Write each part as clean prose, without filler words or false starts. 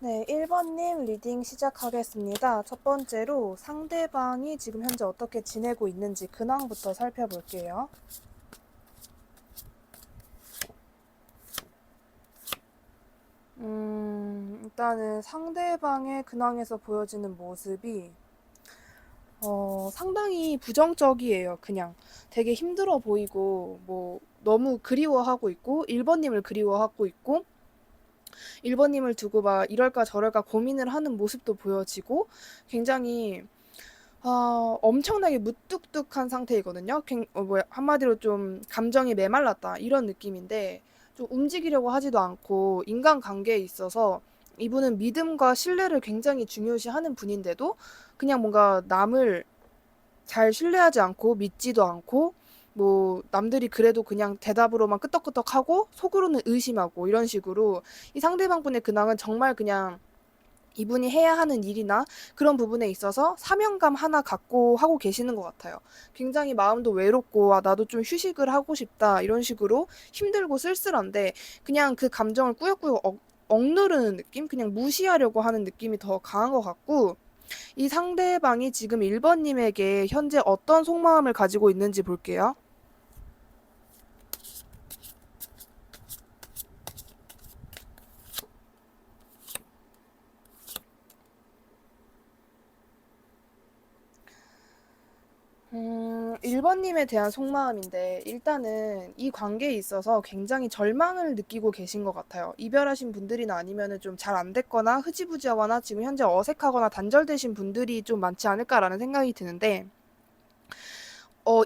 네, 1번님 리딩 시작하겠습니다. 첫 번째로 상대방이 지금 현재 어떻게 지내고 있는지 근황부터 살펴볼게요. 일단은 상대방의 근황에서 보여지는 모습이 상당히 부정적이에요. 그냥 되게 힘들어 보이고 뭐 너무 그리워하고 있고 1번님을 그리워하고 있고 1번님을 두고 막 이럴까 저럴까 고민을 하는 모습도 보여지고 굉장히 엄청나게 무뚝뚝한 상태이거든요. 한마디로 좀 감정이 메말랐다 이런 느낌인데 좀 움직이려고 하지도 않고 인간관계에 있어서 이분은 믿음과 신뢰를 굉장히 중요시하는 분인데도 그냥 뭔가 남을 잘 신뢰하지 않고 믿지도 않고 뭐 남들이 그래도 그냥 대답으로만 끄떡끄떡하고 속으로는 의심하고 이런 식으로 이 상대방분의 근황은 정말 그냥 이분이 해야 하는 일이나 그런 부분에 있어서 사명감 하나 갖고 하고 계시는 것 같아요. 굉장히 마음도 외롭고, 아, 나도 좀 휴식을 하고 싶다, 이런 식으로 힘들고 쓸쓸한데, 그냥 그 감정을 꾸역꾸역 억누르는 느낌? 그냥 무시하려고 하는 느낌이 더 강한 것 같고, 이 상대방이 지금 1번님에게 현재 어떤 속마음을 가지고 있는지 볼게요. 음, 1번님에 대한 속마음인데, 일단은 이 관계에 있어서 굉장히 절망을 느끼고 계신 것 같아요. 이별하신 분들이나 아니면은 좀 잘 안 됐거나 흐지부지하거나 지금 현재 어색하거나 단절되신 분들이 좀 많지 않을까라는 생각이 드는데,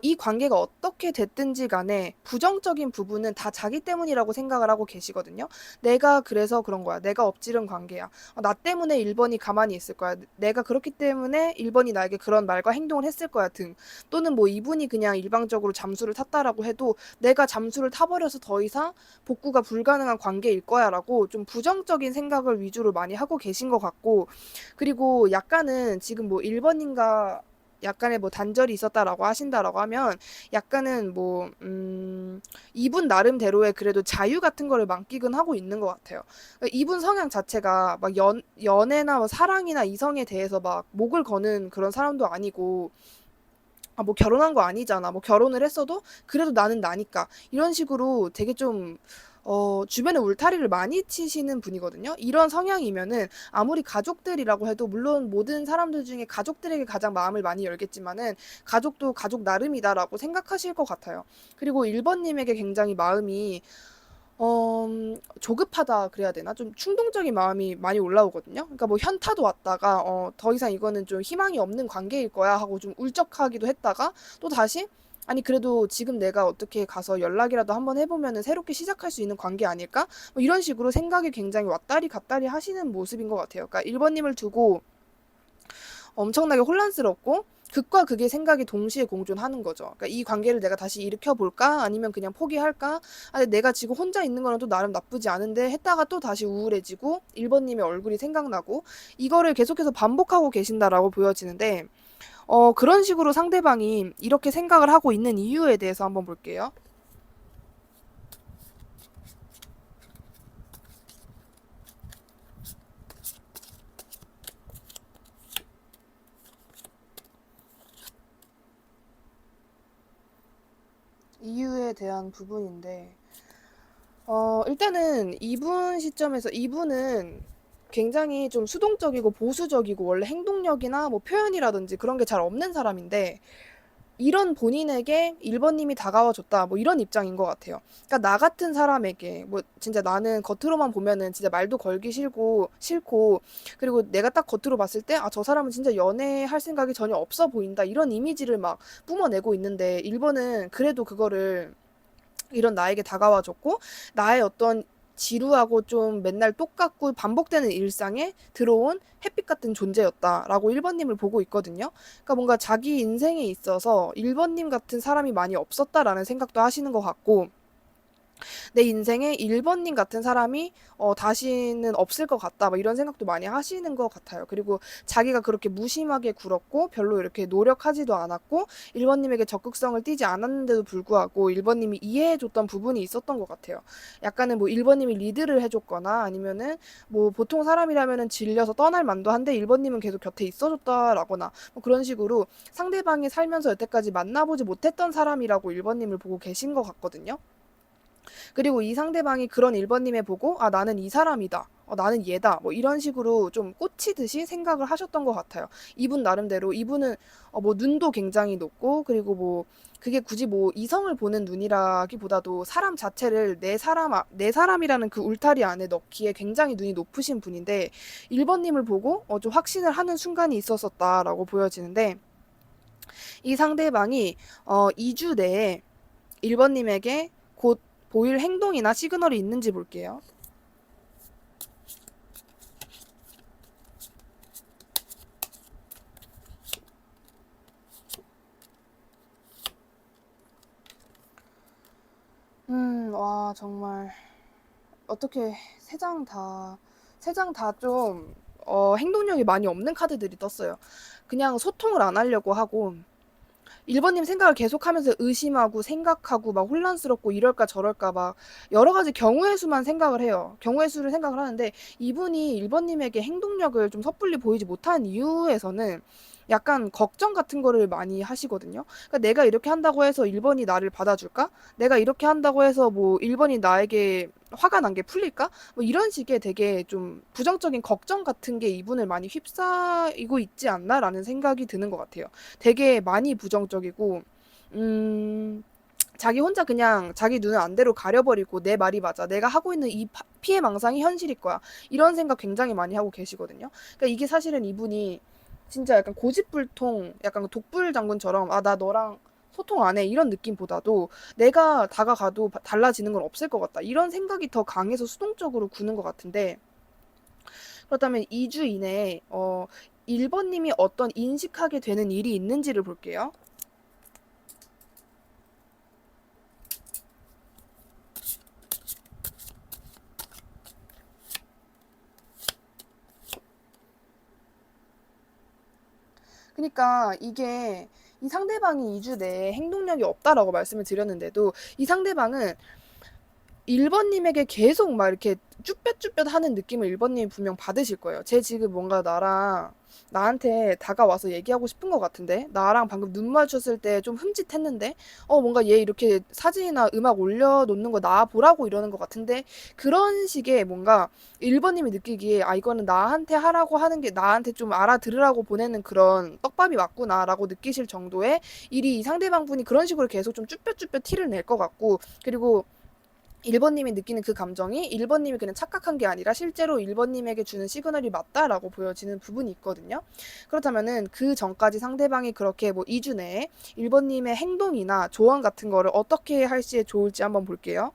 이 관계가 어떻게 됐든지 간에 부정적인 부분은 다 자기 때문이라고 생각을 하고 계시거든요. 내가 그래서 그런 거야. 내가 엎지른 관계야. 나 때문에 1번이 가만히 있을 거야. 내가 그렇기 때문에 1번이 나에게 그런 말과 행동을 했을 거야 등. 또는 뭐 이분이 그냥 일방적으로 잠수를 탔다라고 해도 내가 잠수를 타버려서 더 이상 복구가 불가능한 관계일 거야라고 좀 부정적인 생각을 위주로 많이 하고 계신 것 같고, 그리고 약간은 지금 뭐 1번인가 약간의 뭐 단절이 있었다라고 하신다라고 하면 약간은 뭐 이분 나름대로의 그래도 자유 같은 거를 만끽은 하고 있는 것 같아요. 그러니까 이분 성향 자체가 막 연애나 뭐 사랑이나 이성에 대해서 막 목을 거는 그런 사람도 아니고, 아, 뭐 결혼한 거 아니잖아. 뭐 결혼을 했어도 그래도 나는 나니까. 이런 식으로 되게 좀 주변에 울타리를 많이 치시는 분이거든요. 이런 성향이면은 아무리 가족들이라고 해도 물론 모든 사람들 중에 가족들에게 가장 마음을 많이 열겠지만은 가족도 가족 나름이다라고 생각하실 것 같아요. 그리고 1번님에게 굉장히 마음이 조급하다 그래야 되나? 좀 충동적인 마음이 많이 올라오거든요. 그러니까 뭐 현타도 왔다가 더 이상 이거는 좀 희망이 없는 관계일 거야 하고 좀 울적하기도 했다가 또 다시 아니 그래도 지금 내가 어떻게 가서 연락이라도 한번 해보면은 새롭게 시작할 수 있는 관계 아닐까? 뭐 이런 식으로 생각이 굉장히 왔다리 갔다리 하시는 모습인 것 같아요. 그러니까 1번님을 두고 엄청나게 혼란스럽고 극과 극의 생각이 동시에 공존하는 거죠. 그러니까 이 관계를 내가 다시 일으켜 볼까? 아니면 그냥 포기할까? 아니, 내가 지금 혼자 있는 거는 또 나름 나쁘지 않은데 했다가 또 다시 우울해지고 1번님의 얼굴이 생각나고 이거를 계속해서 반복하고 계신다라고 보여지는데 그런 식으로 상대방이 이렇게 생각을 하고 있는 이유에 대해서 한번 볼게요. 이유에 대한 부분인데 일단은 이분 시점에서 이분은 굉장히 좀 수동적이고 보수적이고 원래 행동력이나 뭐 표현이라든지 그런 게 잘 없는 사람인데 이런 본인에게 1번님이 다가와 줬다 뭐 이런 입장인 것 같아요. 그러니까 나 같은 사람에게 뭐 진짜 나는 겉으로만 보면은 진짜 말도 걸기 싫고 그리고 내가 딱 겉으로 봤을 때 아, 저 사람은 진짜 연애할 생각이 전혀 없어 보인다 이런 이미지를 막 뿜어내고 있는데 1번은 그래도 그거를 이런 나에게 다가와 줬고 나의 어떤 지루하고 좀 맨날 똑같고 반복되는 일상에 들어온 햇빛 같은 존재였다라고 1번님을 보고 있거든요. 그러니까 뭔가 자기 인생에 있어서 1번님 같은 사람이 많이 없었다라는 생각도 하시는 것 같고 내 인생에 1번님 같은 사람이 다시는 없을 것 같다. 막 이런 생각도 많이 하시는 것 같아요. 그리고 자기가 그렇게 무심하게 굴었고 별로 이렇게 노력하지도 않았고 1번님에게 적극성을 띠지 않았는데도 불구하고 1번님이 이해해줬던 부분이 있었던 것 같아요. 약간은 뭐 1번님이 리드를 해줬거나 아니면은 뭐 보통 사람이라면은 질려서 떠날 만도 한데 1번님은 계속 곁에 있어줬다라거나 뭐 그런 식으로 상대방이 살면서 여태까지 만나보지 못했던 사람이라고 1번님을 보고 계신 것 같거든요. 그리고 이 상대방이 그런 1번님에 보고 아 나는 이 사람이다. 나는 얘다. 뭐 이런 식으로 좀 꽂히듯이 생각을 하셨던 것 같아요. 이분 나름대로 이분은 뭐 눈도 굉장히 높고 그리고 뭐 그게 굳이 뭐 이성을 보는 눈이라기보다도 사람 자체를 내 사람이라는 그 울타리 안에 넣기에 굉장히 눈이 높으신 분인데 1번님을 보고 좀 확신을 하는 순간이 있었었다라고 보여지는데 이 상대방이 2주 내에 1번님에게 곧 보일 행동이나 시그널이 있는지 볼게요. 와, 정말. 어떻게 세 장 다 좀, 행동력이 많이 없는 카드들이 떴어요. 그냥 소통을 안 하려고 하고, 1번님 생각을 계속하면서 의심하고 생각하고 막 혼란스럽고 이럴까 저럴까 막 여러 가지 경우의 수만 생각을 해요. 경우의 수를 생각을 하는데 이분이 1번님에게 행동력을 좀 섣불리 보이지 못한 이유에서는 약간 걱정 같은 거를 많이 하시거든요. 그러니까 내가 이렇게 한다고 해서 1번이 나를 받아줄까? 내가 이렇게 한다고 해서 뭐 1번이 나에게 화가 난 게 풀릴까? 뭐 이런 식의 되게 좀 부정적인 걱정 같은 게 이분을 많이 휩싸이고 있지 않나라는 생각이 드는 것 같아요. 되게 많이 부정적이고, 음, 자기 혼자 그냥 자기 눈을 안대로 가려버리고 내 말이 맞아. 내가 하고 있는 이 피해 망상이 현실일 거야. 이런 생각 굉장히 많이 하고 계시거든요. 그러니까 이게 사실은 이분이 진짜 약간 고집불통, 약간 독불 장군처럼 아, 나 너랑 소통 안 해. 이런 느낌보다도 내가 다가가도 달라지는 건 없을 것 같다. 이런 생각이 더 강해서 수동적으로 구는 것 같은데 그렇다면 2주 이내에 1번님이 어떤 인식하게 되는 일이 있는지를 볼게요. 그러니까 이게 이 상대방이 2주 내에 행동력이 없다라고 말씀을 드렸는데도 이 상대방은 1번님에게 계속 막 이렇게 쭈뼛쭈뼛 하는 느낌을 1번님이 분명 받으실 거예요. 쟤 지금 뭔가 나한테 다가와서 얘기하고 싶은 것 같은데? 나랑 방금 눈 마주쳤을 때 좀 흠칫했는데? 뭔가 얘 이렇게 사진이나 음악 올려놓는 거 나 보라고 이러는 것 같은데? 그런 식의 뭔가 1번님이 느끼기에 아, 이거는 나한테 하라고 하는 게 나한테 좀 알아들으라고 보내는 그런 떡밥이 맞구나라고 느끼실 정도의 일이 이 상대방 분이 그런 식으로 계속 좀 쭈뼛쭈뼛 티를 낼 것 같고, 그리고 1번님이 느끼는 그 감정이 1번님이 그냥 착각한 게 아니라 실제로 1번님에게 주는 시그널이 맞다라고 보여지는 부분이 있거든요. 그렇다면은 그 전까지 상대방이 그렇게 뭐 2주 내에 1번님의 행동이나 조언 같은 거를 어떻게 할지 좋을지 한번 볼게요.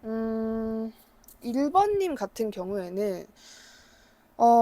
음, 1번님 같은 경우에는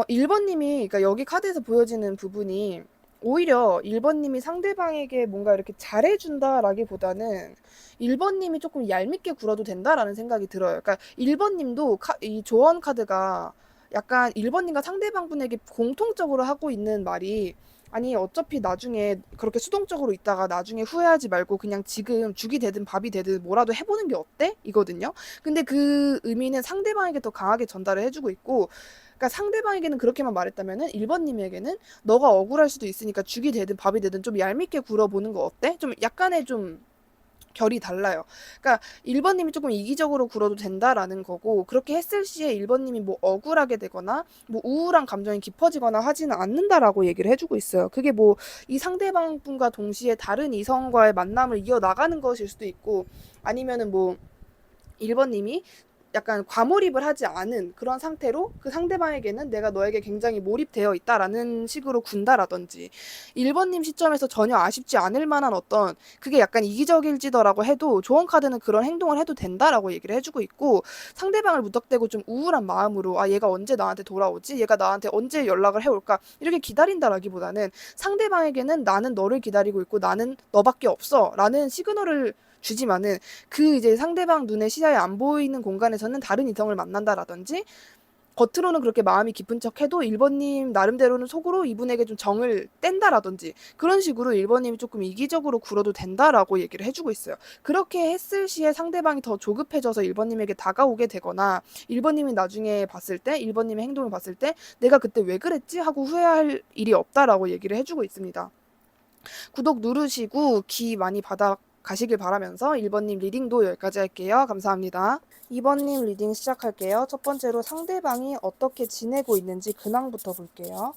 1번님이, 그러니까 여기 카드에서 보여지는 부분이 오히려 1번님이 상대방에게 뭔가 이렇게 잘해준다라기보다는 1번님이 조금 얄밉게 굴어도 된다라는 생각이 들어요. 그러니까 1번님도 이 조언 카드가 약간 1번님과 상대방 분에게 공통적으로 하고 있는 말이 아니 어차피 나중에 그렇게 수동적으로 있다가 나중에 후회하지 말고 그냥 지금 죽이 되든 밥이 되든 뭐라도 해보는 게 어때? 이거든요. 근데 그 의미는 상대방에게 더 강하게 전달을 해주고 있고 그러니까 상대방에게는 그렇게만 말했다면은 1번님에게는 너가 억울할 수도 있으니까 죽이 되든 밥이 되든 좀 얄밉게 굴어보는 거 어때? 좀 약간의 좀 결이 달라요. 그러니까 1번님이 조금 이기적으로 굴어도 된다라는 거고 그렇게 했을 시에 1번님이 뭐 억울하게 되거나 뭐 우울한 감정이 깊어지거나 하지는 않는다라고 얘기를 해주고 있어요. 그게 뭐 이 상대방 분과 동시에 다른 이성과의 만남을 이어나가는 것일 수도 있고 아니면은 뭐 1번님이 약간 과몰입을 하지 않은 그런 상태로 그 상대방에게는 내가 너에게 굉장히 몰입되어 있다라는 식으로 군다라든지, 1번님 시점에서 전혀 아쉽지 않을 만한 어떤, 그게 약간 이기적일지더라고 해도 조언 카드는 그런 행동을 해도 된다라고 얘기를 해주고 있고, 상대방을 무턱대고 좀 우울한 마음으로 아 얘가 언제 나한테 돌아오지? 얘가 나한테 언제 연락을 해올까? 이렇게 기다린다라기보다는 상대방에게는 나는 너를 기다리고 있고 나는 너밖에 없어 라는 시그널을 주지만은, 그 이제 상대방 눈에 시야에 안 보이는 공간에서는 다른 이성을 만난다라든지, 겉으로는 그렇게 마음이 깊은 척해도 1번님 나름대로는 속으로 이분에게 좀 정을 뗀다라든지, 그런 식으로 1번님이 조금 이기적으로 굴어도 된다라고 얘기를 해주고 있어요. 그렇게 했을 시에 상대방이 더 조급해져서 1번님에게 다가오게 되거나, 1번님이 나중에 봤을 때 1번님의 행동을 봤을 때 내가 그때 왜 그랬지 하고 후회할 일이 없다라고 얘기를 해주고 있습니다. 구독 누르시고 기 많이 받아 가시길 바라면서 1번님 리딩도 여기까지 할게요. 감사합니다. 2번님 리딩 시작할게요. 첫 번째로 상대방이 어떻게 지내고 있는지 근황부터 볼게요.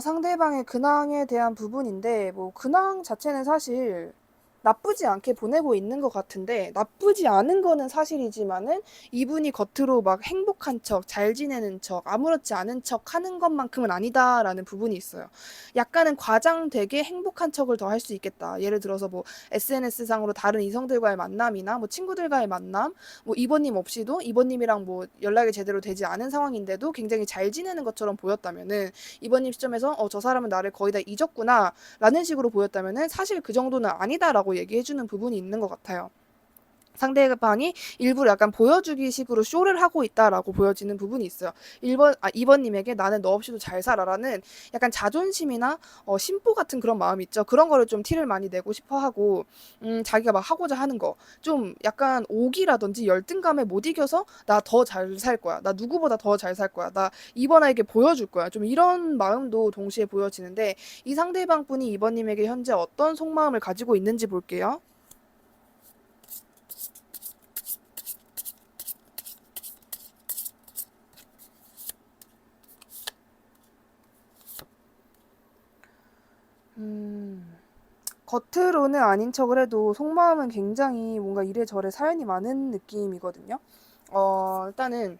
상대방의 근황에 대한 부분인데, 뭐 근황 자체는 사실 나쁘지 않게 보내고 있는 것 같은데, 나쁘지 않은 거는 사실이지만은 이분이 겉으로 막 행복한 척, 잘 지내는 척, 아무렇지 않은 척 하는 것만큼은 아니다라는 부분이 있어요. 약간은 과장되게 행복한 척을 더 할 수 있겠다. 예를 들어서 뭐 SNS상으로 다른 이성들과의 만남이나 뭐 친구들과의 만남, 뭐 이번님 없이도 이번님이랑 뭐 연락이 제대로 되지 않은 상황인데도 굉장히 잘 지내는 것처럼 보였다면은, 이번님 시점에서 저 사람은 나를 거의 다 잊었구나 라는 식으로 보였다면은 사실 그 정도는 아니다라고 얘기해주는 부분이 있는 것 같아요. 상대방이 일부러 약간 보여주기 식으로 쇼를 하고 있다라고 보여지는 부분이 있어요. 2번님에게 나는 너 없이도 잘 살아라는 약간 자존심이나 심보 같은 그런 마음이 있죠. 그런 거를 좀 티를 많이 내고 싶어 하고, 자기가 막 하고자 하는 거, 좀 약간 오기라든지 열등감에 못 이겨서 나 더 잘 살 거야. 나 누구보다 더 잘 살 거야. 나 이번에게 보여줄 거야. 좀 이런 마음도 동시에 보여지는데, 이 상대방 분이 2번님에게 현재 어떤 속마음을 가지고 있는지 볼게요. 겉으로는 아닌 척을 해도 속마음은 굉장히 뭔가 이래저래 사연이 많은 느낌이거든요. 일단은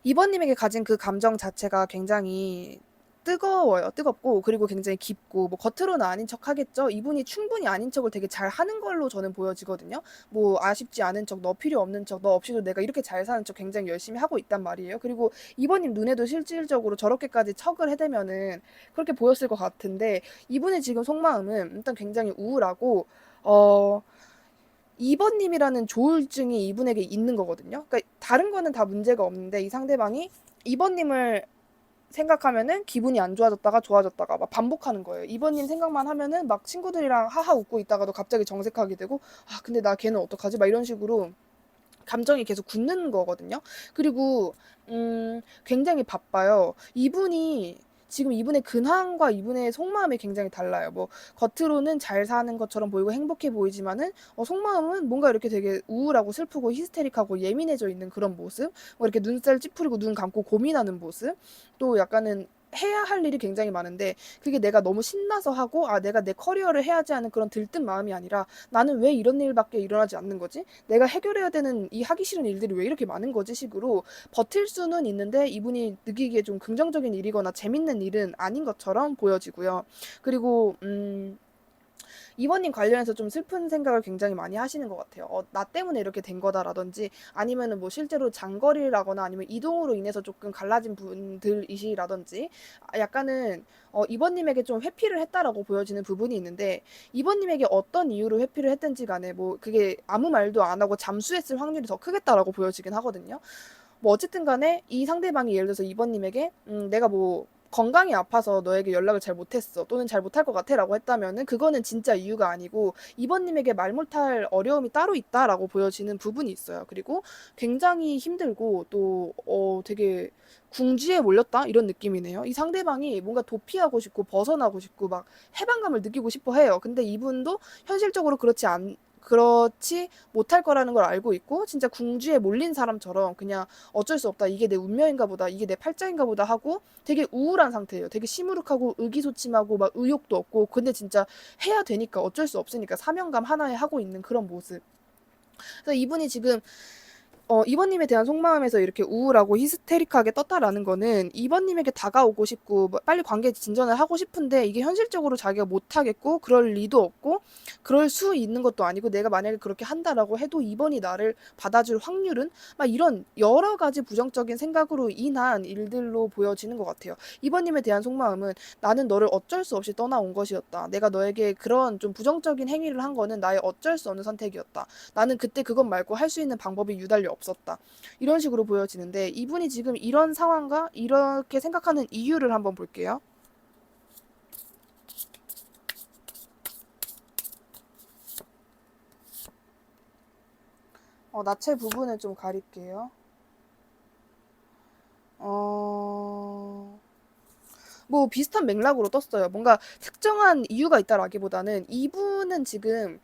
2번님에게 가진 그 감정 자체가 굉장히 뜨거워요. 뜨겁고, 그리고 굉장히 깊고, 뭐 겉으로는 아닌 척 하겠죠. 이분이 충분히 아닌 척을 되게 잘 하는 걸로 저는 보여지거든요. 뭐 아쉽지 않은 척, 너 필요 없는 척, 너 없이도 내가 이렇게 잘 사는 척 굉장히 열심히 하고 있단 말이에요. 그리고 2번님 눈에도 실질적으로 저렇게까지 척을 해대면은 그렇게 보였을 것 같은데, 이분의 지금 속마음은 일단 굉장히 우울하고, 어 2번님이라는 조울증이 이분에게 있는 거거든요. 그러니까 다른 거는 다 문제가 없는데, 이 상대방이 2번님을 생각하면은 기분이 안 좋아졌다가 좋아졌다가 막 반복하는 거예요. 2번님 생각만 하면은 막 친구들이랑 하하 웃고 있다가도 갑자기 정색하게 되고, 아 근데 나 걔는 어떡하지? 막 이런 식으로 감정이 계속 굳는 거거든요. 그리고 굉장히 바빠요. 이분이 지금 이분의 근황과 이분의 속마음이 굉장히 달라요. 뭐 겉으로는 잘 사는 것처럼 보이고 행복해 보이지만은 속마음은 뭔가 이렇게 되게 우울하고 슬프고 히스테릭하고 예민해져 있는 그런 모습, 뭐 이렇게 눈살 찌푸리고 눈 감고 고민하는 모습, 또 약간은 해야 할 일이 굉장히 많은데 그게 내가 너무 신나서 하고 아 내가 내 커리어를 해야지 하는 그런 들뜬 마음이 아니라, 나는 왜 이런 일밖에 일어나지 않는 거지? 내가 해결해야 되는 이 하기 싫은 일들이 왜 이렇게 많은 거지? 식으로 버틸 수는 있는데 이분이 느끼기에 좀 긍정적인 일이거나 재밌는 일은 아닌 것처럼 보여지고요. 그리고 2번님 관련해서 좀 슬픈 생각을 굉장히 많이 하시는 것 같아요. 나 때문에 이렇게 된 거다라든지, 아니면은 뭐 실제로 장거리라거나 아니면 이동으로 인해서 조금 갈라진 분들이시라든지, 약간은 2번님에게 좀 회피를 했다라고 보여지는 부분이 있는데, 2번님에게 어떤 이유로 회피를 했든지 간에 뭐 그게 아무 말도 안 하고 잠수했을 확률이 더 크겠다라고 보여지긴 하거든요. 뭐 어쨌든 간에 이 상대방이 예를 들어서 2번님에게 내가 뭐 건강이 아파서 너에게 연락을 잘 못했어 또는 잘 못할 것 같아 라고 했다면은 그거는 진짜 이유가 아니고 2번님에게 말 못할 어려움이 따로 있다라고 보여지는 부분이 있어요. 그리고 굉장히 힘들고 또 되게 궁지에 몰렸다 이런 느낌이네요. 이 상대방이 뭔가 도피하고 싶고 벗어나고 싶고 막 해방감을 느끼고 싶어 해요. 근데 이분도 현실적으로 그렇지 못할 거라는 걸 알고 있고 진짜 궁지에 몰린 사람처럼 그냥 어쩔 수 없다. 이게 내 운명인가 보다. 이게 내 팔자인가 보다 하고 되게 우울한 상태예요. 되게 시무룩하고 의기소침하고 막 의욕도 없고 근데 진짜 해야 되니까 어쩔 수 없으니까 사명감 하나에 하고 있는 그런 모습. 그래서 이분이 지금 이번님에 대한 속마음에서 이렇게 우울하고 히스테릭하게 떴다라는 거는 이번님에게 다가오고 싶고 뭐 빨리 관계 진전을 하고 싶은데 이게 현실적으로 자기가 못하겠고 그럴 리도 없고 그럴 수 있는 것도 아니고 내가 만약에 그렇게 한다라고 해도 이번이 나를 받아줄 확률은 막 이런 여러 가지 부정적인 생각으로 인한 일들로 보여지는 것 같아요. 이번님에 대한 속마음은 나는 너를 어쩔 수 없이 떠나온 것이었다. 내가 너에게 그런 좀 부정적인 행위를 한 거는 나의 어쩔 수 없는 선택이었다. 나는 그때 그것 말고 할 수 있는 방법이 유달리 없었다. 이런 식으로 보여지는데 이분이 지금 이런 상황과 이렇게 생각하는 이유를 한번 볼게요. 나체 부분을 좀 가릴게요. 어, 뭐 비슷한 맥락으로 떴어요. 뭔가 특정한 이유가 있다라기보다는 이분은 지금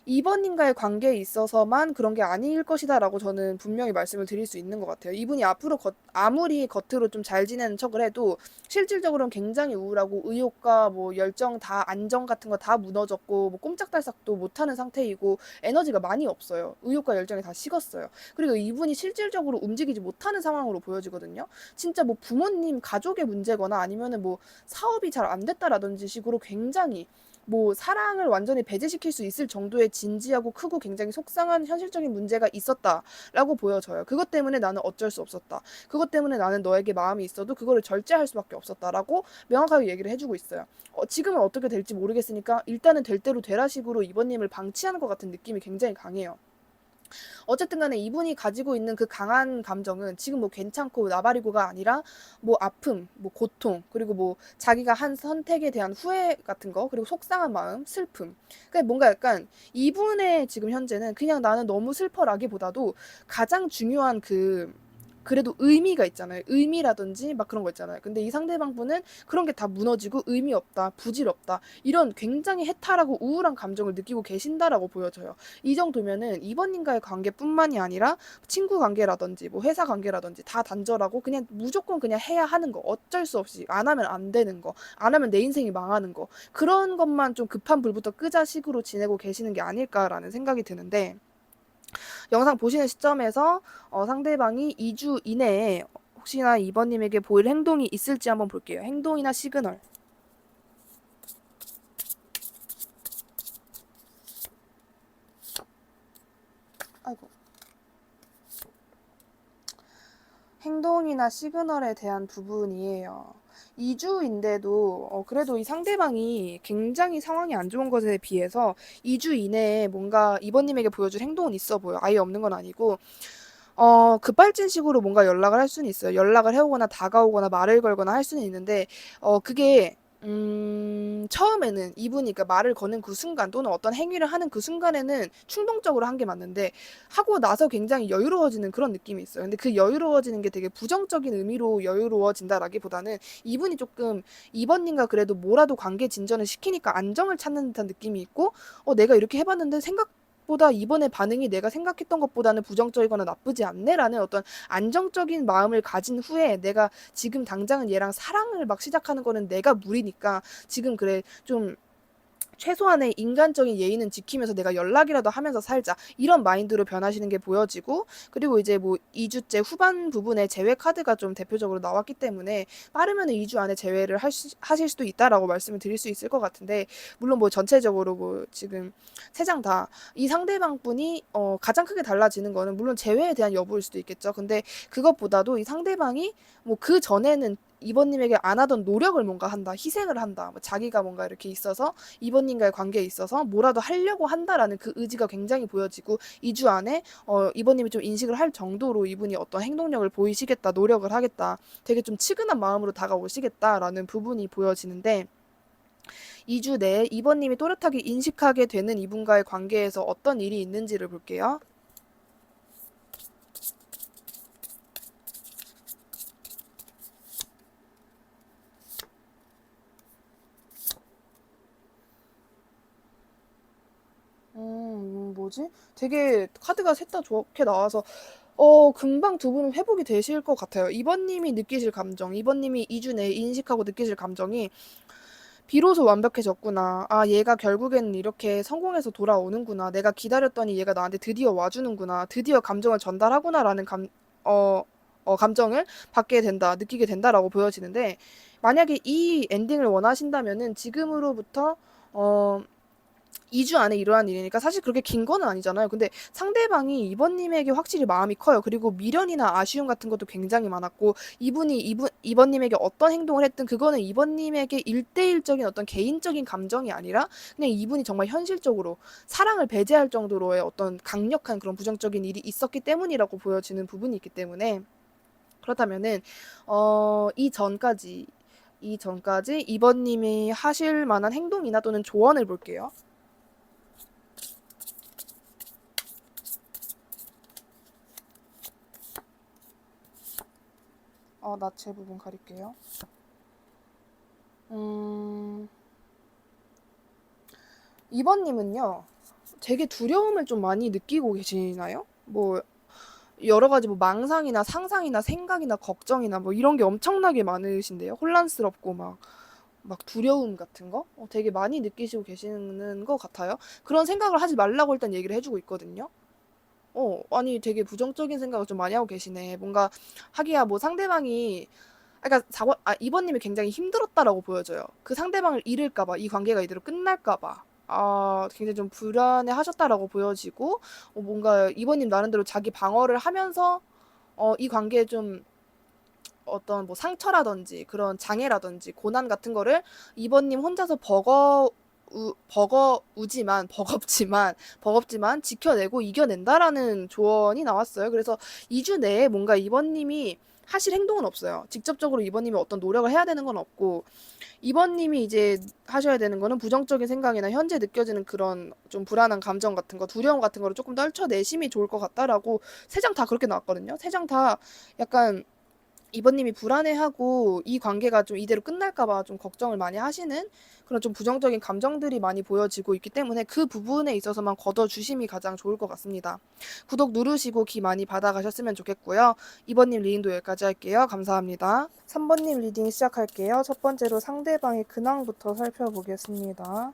이번님과의 관계에 있어서만 그런 게 아닐 것이다라고 저는 분명히 말씀을 드릴 수 있는 것 같아요. 이분이 앞으로 아무리 겉으로 좀 잘 지내는 척을 해도 실질적으로는 굉장히 우울하고 의욕과 뭐 열정 다 안정 같은 거 다 무너졌고 뭐 꼼짝달싹도 못하는 상태이고 에너지가 많이 없어요. 의욕과 열정이 다 식었어요. 그리고 이분이 실질적으로 움직이지 못하는 상황으로 보여지거든요. 진짜 뭐 부모님 가족의 문제거나 아니면은 뭐 사업이 잘 안 됐다라든지 식으로 굉장히 뭐 사랑을 완전히 배제시킬 수 있을 정도의 진지하고 크고 굉장히 속상한 현실적인 문제가 있었다라고 보여져요. 그것 때문에 나는 어쩔 수 없었다. 그것 때문에 나는 너에게 마음이 있어도 그거를 절제할 수밖에 없었다라고 명확하게 얘기를 해주고 있어요. 지금은 어떻게 될지 모르겠으니까 일단은 될 대로 되라 식으로 이번님을 방치하는 것 같은 느낌이 굉장히 강해요. 어쨌든 간에 이분이 가지고 있는 그 강한 감정은 지금 뭐 괜찮고 나발이고가 아니라 뭐 아픔, 뭐 고통, 그리고 뭐 자기가 한 선택에 대한 후회 같은 거, 그리고 속상한 마음, 슬픔. 그러니까 뭔가 약간 이분의 지금 현재는 그냥 나는 너무 슬퍼라기보다도 가장 중요한 그래도 의미가 있잖아요. 의미라든지 막 그런 거 있잖아요. 근데 이 상대방 분은 그런 게 다 무너지고 의미 없다, 부질없다. 이런 굉장히 해탈하고 우울한 감정을 느끼고 계신다라고 보여져요. 이 정도면은 이번님과의 관계뿐만이 아니라 친구 관계라든지 뭐 회사 관계라든지 다 단절하고 그냥 무조건 그냥 해야 하는 거. 어쩔 수 없이 안 하면 안 되는 거. 안 하면 내 인생이 망하는 거. 그런 것만 좀 급한 불부터 끄자 식으로 지내고 계시는 게 아닐까라는 생각이 드는데 영상 보시는 시점에서 상대방이 2주 이내에 혹시나 이번님에게 보일 행동이 있을지 한번 볼게요. 행동이나 시그널. 아이고. 행동이나 시그널에 대한 부분이에요. 2주인데도 그래도 이 상대방이 굉장히 상황이 안 좋은 것에 비해서 2주 이내에 뭔가 이번님에게 보여줄 행동은 있어 보여. 아예 없는 건 아니고 급발진식으로 뭔가 연락을 할 수는 있어요. 연락을 해오거나 다가오거나 말을 걸거나 할 수는 있는데, 그게, 처음에는 이분이 그러니까 말을 거는 그 순간 또는 어떤 행위를 하는 그 순간에는 충동적으로 한 게 맞는데, 하고 나서 굉장히 여유로워지는 그런 느낌이 있어요. 근데 그 여유로워지는 게 되게 부정적인 의미로 여유로워진다라기보다는 이분이 조금 이번님과 그래도 뭐라도 관계 진전을 시키니까 안정을 찾는 듯한 느낌이 있고, 내가 이렇게 해봤는데 보다 이번에 반응이 내가 생각했던 것보다는 부정적이거나 나쁘지 않네라는 어떤 안정적인 마음을 가진 후에 내가 지금 당장은 얘랑 사랑을 막 시작하는 거는 내가 무리니까 지금 그래 좀 최소한의 인간적인 예의는 지키면서 내가 연락이라도 하면서 살자. 이런 마인드로 변하시는 게 보여지고, 그리고 이제 뭐 2주째 후반 부분에 제외 카드가 좀 대표적으로 나왔기 때문에 빠르면 2주 안에 제외를 하실 수도 있다라고 말씀을 드릴 수 있을 것 같은데, 물론 뭐 전체적으로 뭐 지금 세 장 다 이 상대방 분이 가장 크게 달라지는 거는 물론 제외에 대한 여부일 수도 있겠죠. 근데 그것보다도 이 상대방이 뭐 그 전에는 이번님에게 안 하던 노력을 뭔가 한다, 희생을 한다, 뭐 자기가 뭔가 이렇게 있어서 이번님과의 관계에 있어서 뭐라도 하려고 한다라는 그 의지가 굉장히 보여지고 2주 안에 이번님이 좀 인식을 할 정도로 이분이 어떤 행동력을 보이시겠다, 노력을 하겠다, 되게 좀 치근한 마음으로 다가오시겠다라는 부분이 보여지는데 2주 내에 이번님이 또렷하게 인식하게 되는 이분과의 관계에서 어떤 일이 있는지를 볼게요. 뭐지? 되게 카드가 셋 다 좋게 나와서 금방 두 분은 회복이 되실 것 같아요. 2번 님이 느끼실 감정, 2번 님이 2주 내에 인식하고 느끼실 감정이 비로소 완벽해졌구나. 아, 얘가 결국에는 이렇게 성공해서 돌아오는구나. 내가 기다렸더니 얘가 나한테 드디어 와주는구나. 드디어 감정을 전달하구나라는 어, 감정을 받게 된다, 느끼게 된다라고 보여지는데, 만약에 이 엔딩을 원하신다면은 지금으로부터, 어, 2주 안에 일어난 일이니까 사실 그렇게 긴 거는 아니잖아요. 근데 상대방이 이번님에게 확실히 마음이 커요. 그리고 미련이나 아쉬움 같은 것도 굉장히 많았고, 이번님에게 어떤 행동을 했든 그거는 이번님에게 일대일적인 어떤 개인적인 감정이 아니라 그냥 이분이 정말 현실적으로 사랑을 배제할 정도로의 어떤 강력한 그런 부정적인 일이 있었기 때문이라고 보여지는 부분이 있기 때문에, 그렇다면은, 이전까지 이번님이 하실 만한 행동이나 또는 조언을 볼게요. 나체 부분 가릴게요. 음, 2번님은요, 되게 두려움을 좀 많이 느끼고 계시나요? 뭐, 여러 가지 뭐 망상이나 상상이나 생각이나 걱정이나 뭐 이런 게 엄청나게 많으신데요. 혼란스럽고 막 두려움 같은 거? 되게 많이 느끼시고 계시는 것 같아요. 그런 생각을 하지 말라고 일단 얘기를 해주고 있거든요. 아니 되게 부정적인 생각을 좀 많이 하고 계시네. 뭔가 하기야 뭐 상대방이 그러니까 2번님이 굉장히 힘들었다라고 보여져요. 그 상대방을 잃을까봐, 이 관계가 이대로 끝날까봐. 굉장히 좀 불안해 하셨다라고 보여지고, 뭔가 2번님 나름대로 자기 방어를 하면서, 이 관계에 좀 어떤 뭐 상처라든지 그런 장애라든지 고난 같은 거를 2번님 혼자서 버겁지만 지켜내고 이겨낸다라는 조언이 나왔어요. 그래서 2주 내에 뭔가 2번님이 하실 행동은 없어요. 직접적으로 2번님이 어떤 노력을 해야 되는 건 없고, 2번님이 이제 하셔야 되는 거는 부정적인 생각이나 현재 느껴지는 그런 좀 불안한 감정 같은 거, 두려움 같은 거를 조금 떨쳐내심이 좋을 것 같다라고, 세 장 다 그렇게 나왔거든요. 세 장 다 약간 이번님이 불안해하고 이 관계가 좀 이대로 끝날까봐 좀 걱정을 많이 하시는 그런 좀 부정적인 감정들이 많이 보여지고 있기 때문에 그 부분에 있어서만 걷어주심이 가장 좋을 것 같습니다. 구독 누르시고 기 많이 받아가셨으면 좋겠고요. 2번님 리딩도 여기까지 할게요. 감사합니다. 3번님 리딩 시작할게요. 첫 번째로 상대방의 근황부터 살펴보겠습니다.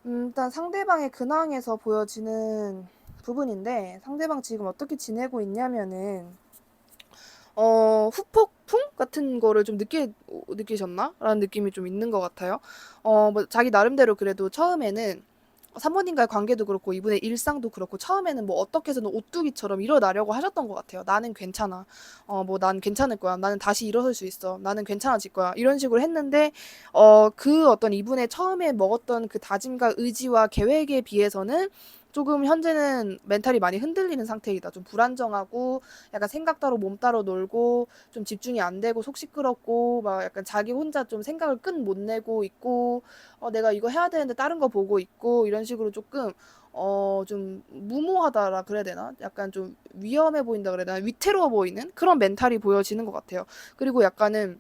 일단 상대방의 근황에서 보여지는 부분인데, 상대방 지금 어떻게 지내고 있냐면은 후폭풍 같은 거를 좀 늦게 느끼셨나? 라는 느낌이 좀 있는 것 같아요. 뭐 자기 나름대로 그래도 처음에는 3번님과의 관계도 그렇고 이분의 일상도 그렇고 처음에는 뭐 어떻게 해서는 오뚜기처럼 일어나려고 하셨던 것 같아요. 나는 괜찮아. 뭐 난 괜찮을 거야. 나는 다시 일어설 수 있어. 나는 괜찮아질 거야. 이런 식으로 했는데 그 어떤 이분의 처음에 먹었던 그 다짐과 의지와 계획에 비해서는 조금 현재는 멘탈이 많이 흔들리는 상태이다. 좀 불안정하고 약간 생각 따로 몸 따로 놀고 좀 집중이 안 되고 속 시끄럽고 막 약간 자기 혼자 좀 생각을 끈 못 내고 있고 내가 이거 해야 되는데 다른 거 보고 있고 이런 식으로 조금 좀 무모하다라 그래야 되나? 약간 좀 위험해 보인다 그래야 되나? 위태로워 보이는 그런 멘탈이 보여지는 것 같아요. 그리고 약간은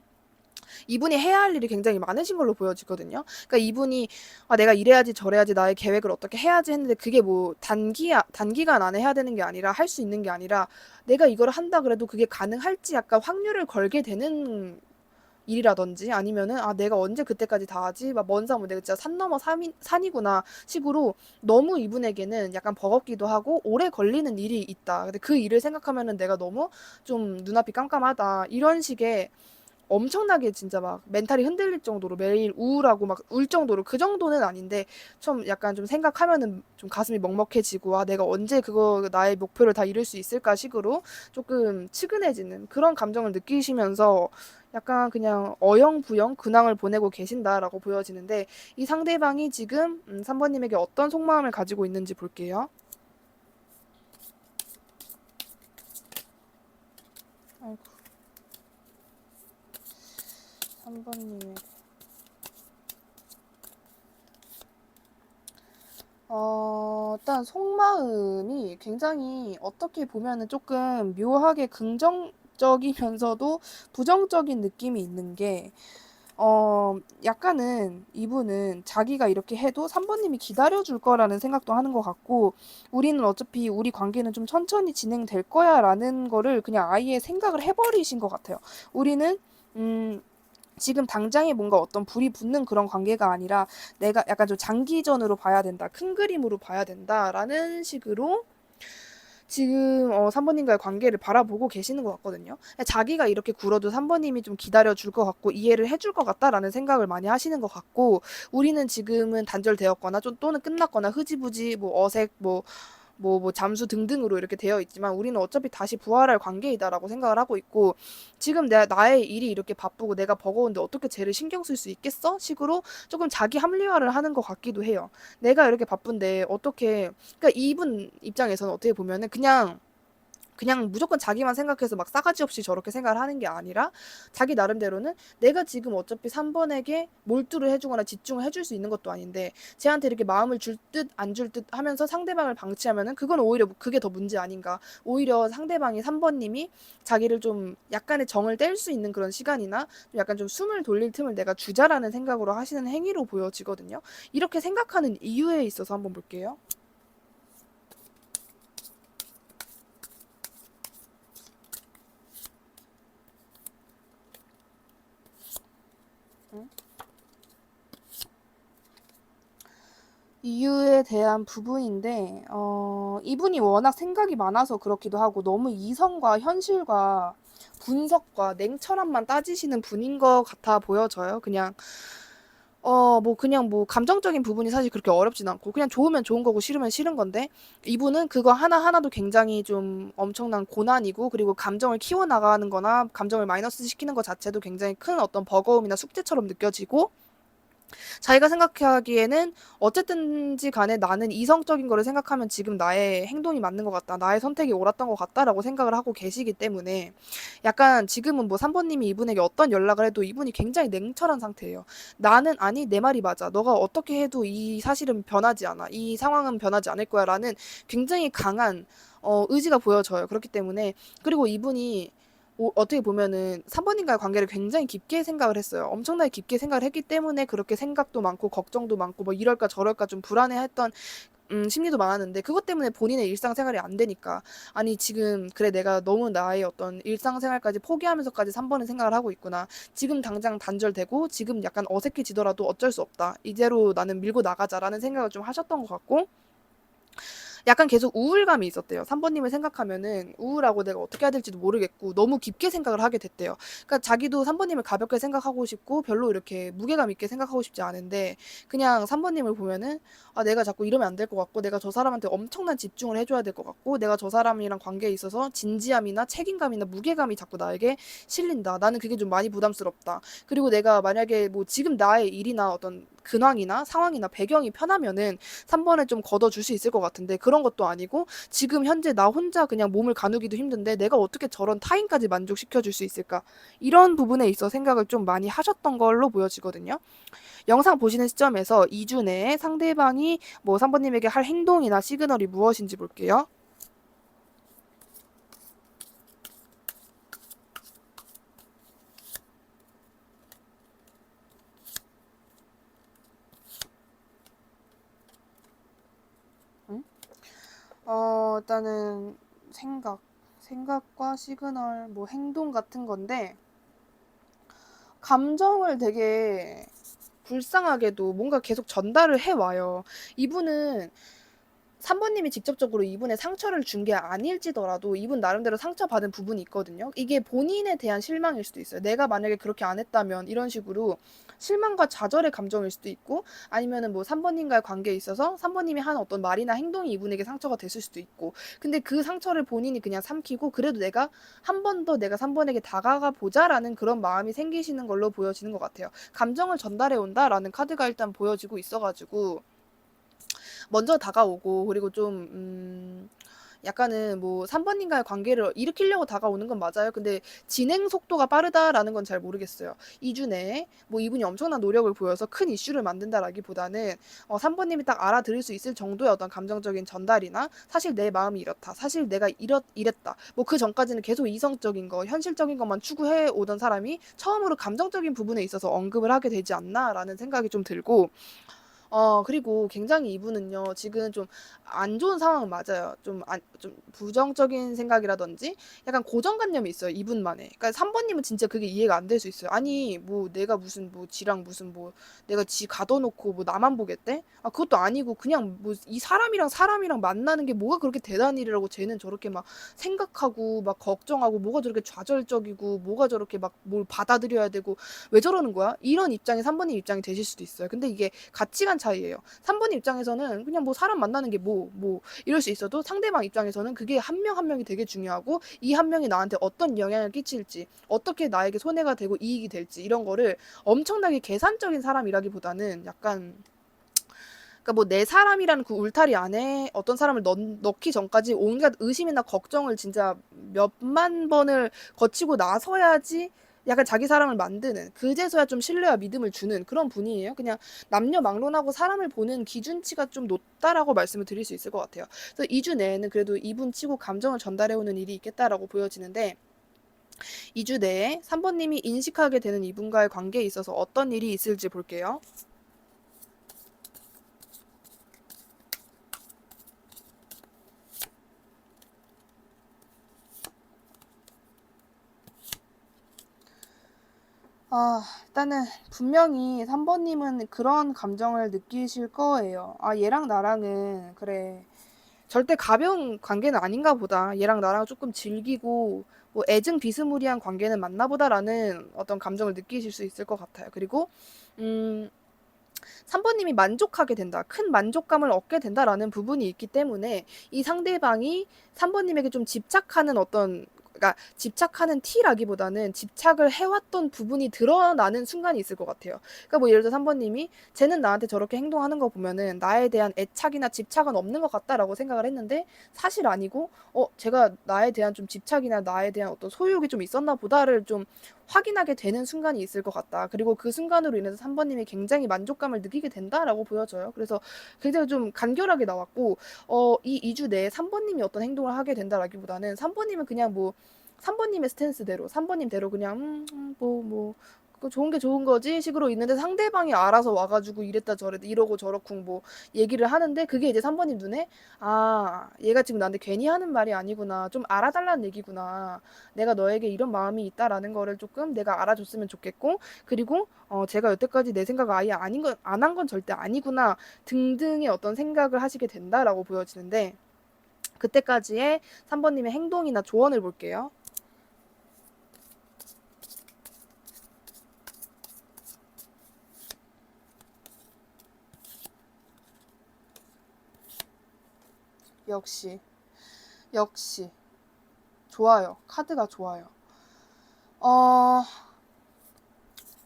이분이 해야 할 일이 굉장히 많으신 걸로 보여지거든요. 그러니까 이분이 내가 이래야지 저래야지 나의 계획을 어떻게 해야지 했는데 그게 뭐 단기간 안에 해야 되는 게 아니라 할 수 있는 게 아니라 내가 이걸 한다 그래도 그게 가능할지 약간 확률을 걸게 되는 일이라든지 아니면은 내가 언제 그때까지 다 하지? 막 먼 산 뭐 내가 진짜 산 넘어 산이구나 식으로 너무 이분에게는 약간 버겁기도 하고 오래 걸리는 일이 있다. 근데 그 일을 생각하면은 내가 너무 좀 눈앞이 깜깜하다. 이런 식의 엄청나게 진짜 막 멘탈이 흔들릴 정도로 매일 우울하고 막 울 정도로 그 정도는 아닌데 좀 약간 좀 생각하면은 좀 가슴이 먹먹해지고 내가 언제 그거 나의 목표를 다 이룰 수 있을까 식으로 조금 측은해지는 그런 감정을 느끼시면서 약간 그냥 어영부영 근황을 보내고 계신다라고 보여지는데 이 상대방이 지금 3번님에게 어떤 속마음을 가지고 있는지 볼게요. 아이고, 3번님에게 일단 속마음이 굉장히 어떻게 보면은 조금 묘하게 긍정적이면서도 부정적인 느낌이 있는 게 약간은 이분은 자기가 이렇게 해도 3번님이 기다려줄 거라는 생각도 하는 것 같고, 우리는 어차피 우리 관계는 좀 천천히 진행될 거야 라는 거를 그냥 아예 생각을 해버리신 것 같아요. 우리는, 음, 지금 당장에 뭔가 어떤 불이 붙는 그런 관계가 아니라 내가 약간 좀 장기전으로 봐야 된다. 큰 그림으로 봐야 된다라는 식으로 지금 3번님과의 관계를 바라보고 계시는 것 같거든요. 자기가 이렇게 굴어도 3번님이 좀 기다려줄 것 같고 이해를 해줄 것 같다라는 생각을 많이 하시는 것 같고, 우리는 지금은 단절되었거나 좀 또는 끝났거나 흐지부지 뭐 어색 뭐 잠수 등등으로 이렇게 되어 있지만 우리는 어차피 다시 부활할 관계이다라고 생각을 하고 있고, 지금 나의 일이 이렇게 바쁘고 내가 버거운데 어떻게 쟤를 신경 쓸 수 있겠어? 식으로 조금 자기 합리화를 하는 것 같기도 해요. 내가 이렇게 바쁜데 어떻게, 그러니까 이분 입장에서는 어떻게 보면은 그냥 무조건 자기만 생각해서 막 싸가지 없이 저렇게 생각을 하는 게 아니라, 자기 나름대로는 내가 지금 어차피 3번에게 몰두를 해주거나 집중을 해줄 수 있는 것도 아닌데 쟤한테 이렇게 마음을 줄 듯 안 줄 듯 하면서 상대방을 방치하면은 그건 오히려 그게 더 문제 아닌가. 오히려 상대방이 3번님이 자기를 좀 약간의 정을 뗄 수 있는 그런 시간이나 좀 약간 좀 숨을 돌릴 틈을 내가 주자라는 생각으로 하시는 행위로 보여지거든요. 이렇게 생각하는 이유에 있어서 한번 볼게요. 이유에 대한 부분인데, 이분이 워낙 생각이 많아서 그렇기도 하고, 너무 이성과 현실과 분석과 냉철함만 따지시는 분인 것 같아 보여져요. 그냥 뭐, 감정적인 부분이 사실 그렇게 어렵진 않고, 그냥 좋으면 좋은 거고, 싫으면 싫은 건데, 이분은 그거 하나하나도 굉장히 좀 엄청난 고난이고, 그리고 감정을 키워나가는 거나, 감정을 마이너스 시키는 것 자체도 굉장히 큰 어떤 버거움이나 숙제처럼 느껴지고, 자기가 생각하기에는 어쨌든지 간에 나는 이성적인 거를 생각하면 지금 나의 행동이 맞는 것 같다. 나의 선택이 옳았던 것 같다라고 생각을 하고 계시기 때문에 약간 지금은 뭐 3번님이 이분에게 어떤 연락을 해도 이분이 굉장히 냉철한 상태예요. 나는 아니 내 말이 맞아. 너가 어떻게 해도 이 사실은 변하지 않아. 이 상황은 변하지 않을 거야 라는 굉장히 강한 의지가 보여져요. 그렇기 때문에, 그리고 이분이 어떻게 보면은 3번님과의 관계를 굉장히 깊게 생각을 했어요. 엄청나게 깊게 생각을 했기 때문에 그렇게 생각도 많고 걱정도 많고 뭐 이럴까 저럴까 좀 불안해했던 심리도 많았는데, 그것 때문에 본인의 일상생활이 안 되니까, 아니 지금 그래 내가 너무 나의 어떤 일상생활까지 포기하면서까지 3번을 생각을 하고 있구나. 지금 당장 단절되고 지금 약간 어색해지더라도 어쩔 수 없다. 이대로 나는 밀고 나가자라는 생각을 좀 하셨던 것 같고, 약간 계속 우울감이 있었대요. 3번님을 생각하면은 우울하고 내가 어떻게 해야 될지도 모르겠고 너무 깊게 생각을 하게 됐대요. 그러니까 자기도 3번님을 가볍게 생각하고 싶고 별로 이렇게 무게감 있게 생각하고 싶지 않은데, 그냥 3번님을 보면은 내가 자꾸 이러면 안 될 것 같고, 내가 저 사람한테 엄청난 집중을 해줘야 될 것 같고, 내가 저 사람이랑 관계에 있어서 진지함이나 책임감이나 무게감이 자꾸 나에게 실린다. 나는 그게 좀 많이 부담스럽다. 그리고 내가 만약에 뭐 지금 나의 일이나 어떤 근황이나 상황이나 배경이 편하면은 3번을 좀 걷어줄 수 있을 것 같은데, 그런 것도 아니고 지금 현재 나 혼자 그냥 몸을 가누기도 힘든데 내가 어떻게 저런 타인까지 만족시켜 줄 수 있을까, 이런 부분에 있어 생각을 좀 많이 하셨던 걸로 보여지거든요. 영상 보시는 시점에서 2주 내에 상대방이 뭐 3번님에게 할 행동이나 시그널이 무엇인지 볼게요. 응? 일단은 생각과 시그널, 뭐 행동 같은 건데, 감정을 되게 불쌍하게도 뭔가 계속 전달을 해와요. 이분은 3번님이 직접적으로 이분의 상처를 준 게 아닐지더라도 이분 나름대로 상처받은 부분이 있거든요. 이게 본인에 대한 실망일 수도 있어요. 내가 만약에 그렇게 안 했다면, 이런 식으로 실망과 좌절의 감정일 수도 있고, 아니면은 뭐 3번님과의 관계에 있어서 3번님이 한 어떤 말이나 행동이 이분에게 상처가 됐을 수도 있고, 근데 그 상처를 본인이 그냥 삼키고 그래도 내가 한 번 더 내가 3번에게 다가가 보자라는 그런 마음이 생기시는 걸로 보여지는 것 같아요. 감정을 전달해 온다라는 카드가 일단 보여지고 있어가지고 먼저 다가오고, 그리고 좀 약간은 뭐 3번님과의 관계를 일으키려고 다가오는 건 맞아요. 근데 진행 속도가 빠르다라는 건 잘 모르겠어요. 2주 내에 뭐 이분이 엄청난 노력을 보여서 큰 이슈를 만든다라기보다는 3번님이 딱 알아들을 수 있을 정도의 어떤 감정적인 전달이나 사실 내 마음이 이렇다. 사실 내가 이랬다. 뭐 그 전까지는 계속 이성적인 거, 현실적인 것만 추구해 오던 사람이 처음으로 감정적인 부분에 있어서 언급을 하게 되지 않나라는 생각이 좀 들고 그리고 굉장히 이분은요, 지금 좀 안 좋은 상황은 맞아요. 좀 부정적인 생각이라든지 약간 고정관념이 있어요, 이분만의. 그러니까 3번님은 진짜 그게 이해가 안 될 수 있어요. 아니, 뭐 내가 무슨 뭐 지랑 무슨 뭐 내가 지 가둬놓고 뭐 나만 보겠대? 아, 그것도 아니고 그냥 뭐 이 사람이랑 만나는 게 뭐가 그렇게 대단한 일이라고 쟤는 저렇게 막 생각하고 막 걱정하고 뭐가 저렇게 좌절적이고 뭐가 저렇게 막 뭘 받아들여야 되고 왜 저러는 거야? 이런 입장이 3번님 입장이 되실 수도 있어요. 근데 이게 가치관 차이예요. 3번 입장에서는 그냥 뭐 사람 만나는 게 뭐 이럴 수 있어도 상대방 입장에서는 그게 한 명 한 명이 되게 중요하고 이 한 명이 나한테 어떤 영향을 끼칠지 어떻게 나에게 손해가 되고 이익이 될지 이런 거를 엄청나게 계산적인 사람이라기보다는 약간 그러니까 뭐 내 사람이라는 그 울타리 안에 어떤 사람을 넣기 전까지 온갖 의심이나 걱정을 진짜 몇만 번을 거치고 나서야지 약간 자기 사람을 만드는 그제서야 좀 신뢰와 믿음을 주는 그런 분이에요. 그냥 남녀 막론하고 사람을 보는 기준치가 좀 높다라고 말씀을 드릴 수 있을 것 같아요. 그래서 2주 내에는 그래도 이분 치고 감정을 전달해오는 일이 있겠다라고 보여지는데 2주 내에 3번님이 인식하게 되는 이분과의 관계에 있어서 어떤 일이 있을지 볼게요. 일단은 분명히 3번님은 그런 감정을 느끼실 거예요. 아, 얘랑 나랑은 그래. 절대 가벼운 관계는 아닌가 보다. 얘랑 나랑 조금 즐기고 뭐 애증 비스무리한 관계는 맞나 보다라는 어떤 감정을 느끼실 수 있을 것 같아요. 그리고 음 3번님이 만족하게 된다. 큰 만족감을 얻게 된다라는 부분이 있기 때문에 이 상대방이 3번님에게 좀 집착하는 어떤 그러니까 집착하는 티라기보다는 집착을 해왔던 부분이 드러나는 순간이 있을 것 같아요. 그러니까 뭐 예를 들어 3번님이 쟤는 나한테 저렇게 행동하는 거 보면은 나에 대한 애착이나 집착은 없는 것 같다라고 생각을 했는데 사실 아니고 제가 나에 대한 좀 집착이나 나에 대한 어떤 소유욕이 좀 있었나 보다를 좀 확인하게 되는 순간이 있을 것 같다. 그리고 그 순간으로 인해서 3번님이 굉장히 만족감을 느끼게 된다라고 보여져요. 그래서 굉장히 좀 간결하게 나왔고, 이 2주 내에 3번님이 어떤 행동을 하게 된다라기보다는 3번님은 그냥 뭐 3번님의 스탠스대로, 3번님대로 그냥, 그 좋은 게 좋은 거지 식으로 있는데 상대방이 알아서 와가지고 이랬다 저랬다 이러고 저러고 뭐 얘기를 하는데 그게 이제 3번님 눈에 얘가 지금 나한테 괜히 하는 말이 아니구나. 좀 알아달라는 얘기구나. 내가 너에게 이런 마음이 있다라는 거를 조금 내가 알아줬으면 좋겠고 그리고 제가 여태까지 내 생각 아예 아닌 건 안 한 건 절대 아니구나 등등의 어떤 생각을 하시게 된다라고 보여지는데 그때까지의 3번님의 행동이나 조언을 볼게요. 역시 역시 좋아요. 카드가 좋아요. 어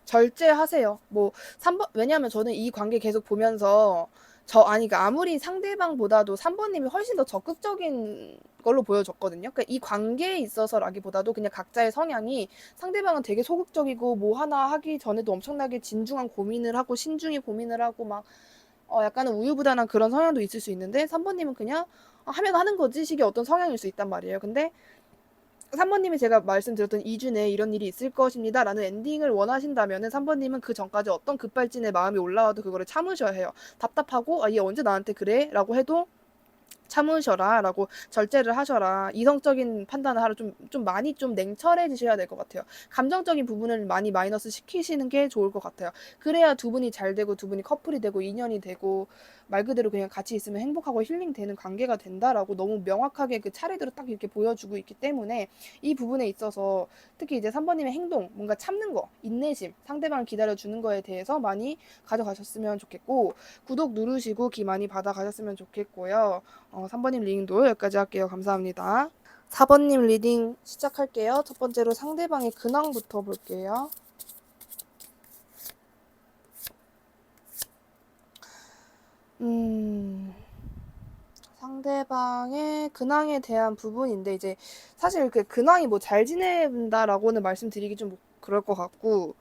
절제하세요. 뭐 3번 왜냐하면 저는 이 관계 계속 보면서 그러니까 아무리 상대방보다도 3번님이 훨씬 더 적극적인 걸로 보여졌거든요. 그러니까 이 관계에 있어서라기보다도 그냥 각자의 성향이 상대방은 되게 소극적이고 뭐 하나 하기 전에도 엄청나게 진중한 고민을 하고 신중히 고민을 하고 막 약간은 우유부단한 그런 성향도 있을 수 있는데 3번님은 그냥 하면 하는 거지 식의 어떤 성향일 수 있단 말이에요. 근데 3번님이 제가 말씀드렸던 2주 내에 이런 일이 있을 것입니다 라는 엔딩을 원하신다면 3번님은 그 전까지 어떤 급발진의 마음이 올라와도 그거를 참으셔야 해요. 답답하고 얘 언제 나한테 그래? 라고 해도 참으셔라 라고 절제를 하셔라. 이성적인 판단을 하러 좀 많이 좀 냉철해지셔야 될 것 같아요. 감정적인 부분을 많이 마이너스 시키시는 게 좋을 것 같아요. 그래야 두 분이 잘 되고 두 분이 커플이 되고 인연이 되고 말 그대로 그냥 같이 있으면 행복하고 힐링되는 관계가 된다라고 너무 명확하게 그 차례대로 딱 이렇게 보여주고 있기 때문에 이 부분에 있어서 특히 이제 3번님의 행동 뭔가 참는 거 인내심 상대방을 기다려주는 거에 대해서 많이 가져가셨으면 좋겠고 구독 누르시고 기 많이 받아가셨으면 좋겠고요. 3번님 리딩도 여기까지 할게요. 감사합니다. 4번님 리딩 시작할게요. 첫 번째로 상대방의 근황부터 볼게요. 상대방의 근황에 대한 부분인데 이제 사실 그 근황이 뭐 잘 지낸다라고는 말씀드리기 좀 그럴 것 같고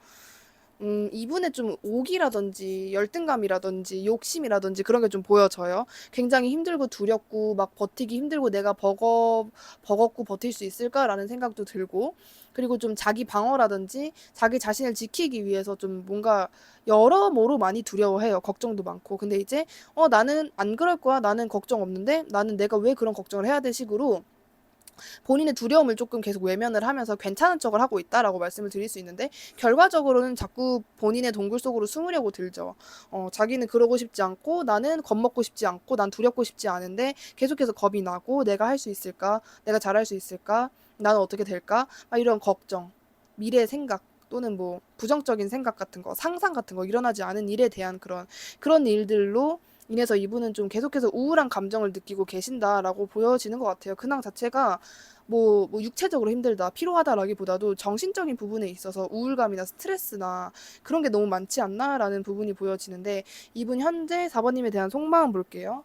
이분의 좀 오기라든지 열등감이라든지 욕심이라든지 그런 게 좀 보여져요. 굉장히 힘들고 두렵고 막 버티기 힘들고 내가 버겁고 버틸 수 있을까라는 생각도 들고 그리고 좀 자기 방어라든지 자기 자신을 지키기 위해서 좀 뭔가 여러모로 많이 두려워해요. 걱정도 많고. 근데 이제 나는 안 그럴 거야. 나는 걱정 없는데 나는 내가 왜 그런 걱정을 해야 돼 식으로 본인의 두려움을 조금 계속 외면을 하면서 괜찮은 척을 하고 있다라고 말씀을 드릴 수 있는데 결과적으로는 자꾸 본인의 동굴 속으로 숨으려고 들죠. 자기는 그러고 싶지 않고 나는 겁먹고 싶지 않고 난 두렵고 싶지 않은데 계속해서 겁이 나고 내가 할 수 있을까? 내가 잘할 수 있을까? 나는 어떻게 될까? 막 이런 걱정, 미래 생각 또는 뭐 부정적인 생각 같은 거, 상상 같은 거 일어나지 않은 일에 대한 그런 일들로 인해서 이분은 좀 계속해서 우울한 감정을 느끼고 계신다라고 보여지는 것 같아요. 근황 자체가 뭐 육체적으로 힘들다, 피로하다라기보다도 정신적인 부분에 있어서 우울감이나 스트레스나 그런 게 너무 많지 않나라는 부분이 보여지는데 이분 현재 4번님에 대한 속마음 볼게요.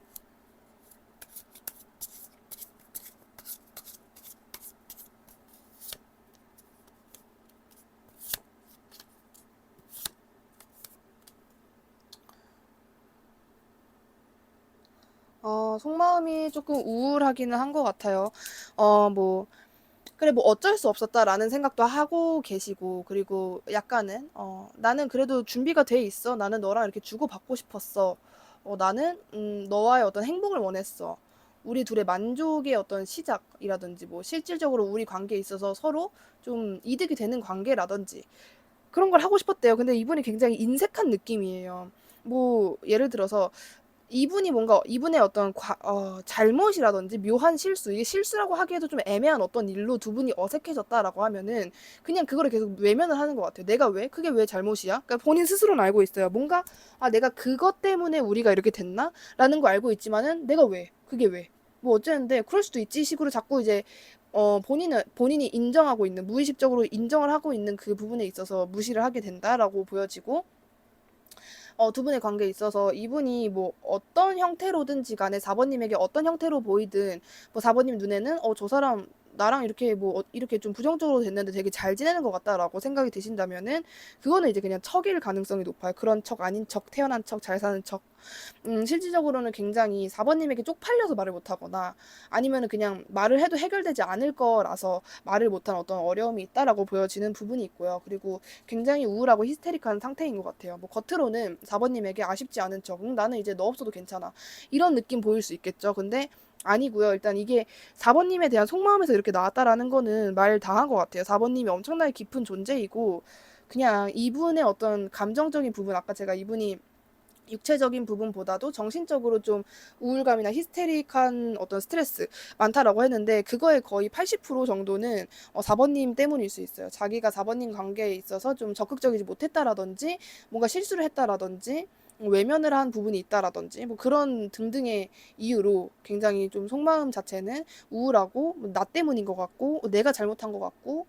속마음이 조금 우울하기는 한 것 같아요. 뭐 그래 뭐 어쩔 수 없었다라는 생각도 하고 계시고 그리고 약간은 나는 그래도 준비가 돼 있어. 나는 너랑 이렇게 주고받고 싶었어. 나는 너와의 어떤 행복을 원했어. 우리 둘의 만족의 어떤 시작이라든지 뭐 실질적으로 우리 관계에 있어서 서로 좀 이득이 되는 관계라든지 그런 걸 하고 싶었대요. 근데 이분이 굉장히 인색한 느낌이에요. 뭐 예를 들어서 이분이 뭔가 이분의 어떤 잘못이라든지 묘한 실수, 이게 실수라고 하기에도 좀 애매한 어떤 일로 두 분이 어색해졌다라고 하면은 그냥 그거를 계속 외면을 하는 것 같아요. 내가 왜? 그게 왜 잘못이야? 그러니까 본인 스스로는 알고 있어요. 뭔가 내가 그것 때문에 우리가 이렇게 됐나? 라는 거 알고 있지만은 내가 왜? 그게 왜? 뭐 어쨌는데 그럴 수도 있지 식으로 자꾸 이제 본인이 인정하고 있는 무의식적으로 인정을 하고 있는 그 부분에 있어서 무시를 하게 된다라고 보여지고 두 분의 관계에 있어서 이분이 뭐 어떤 형태로든지 간에 4번님에게 어떤 형태로 보이든 뭐 4번님 눈에는 저 사람 나랑 이렇게 뭐 이렇게 좀 부정적으로 됐는데 되게 잘 지내는 것 같다라고 생각이 드신다면은 그거는 이제 그냥 척일 가능성이 높아요. 그런 척 아닌 척, 태어난 척, 잘 사는 척. 실질적으로는 굉장히 4번님에게 쪽팔려서 말을 못하거나 아니면은 그냥 말을 해도 해결되지 않을 거라서 말을 못한 어떤 어려움이 있다라고 보여지는 부분이 있고요. 그리고 굉장히 우울하고 히스테릭한 상태인 것 같아요. 뭐 겉으로는 4번님에게 아쉽지 않은 척, 나는 이제 너 없어도 괜찮아. 이런 느낌 보일 수 있겠죠. 근데 아니고요. 일단 이게 4번님에 대한 속마음에서 이렇게 나왔다라는 거는 말 다 한 것 같아요. 4번님이 엄청나게 깊은 존재이고 그냥 이분의 어떤 감정적인 부분, 아까 제가 이분이 육체적인 부분보다도 정신적으로 좀 우울감이나 히스테릭한 어떤 스트레스 많다라고 했는데 그거의 거의 80% 정도는 4번님 때문일 수 있어요. 자기가 4번님 관계에 있어서 좀 적극적이지 못했다라든지 뭔가 실수를 했다라든지 외면을 한 부분이 있다라든지 뭐 그런 등등의 이유로 굉장히 좀 속마음 자체는 우울하고 나 때문인 것 같고 내가 잘못한 것 같고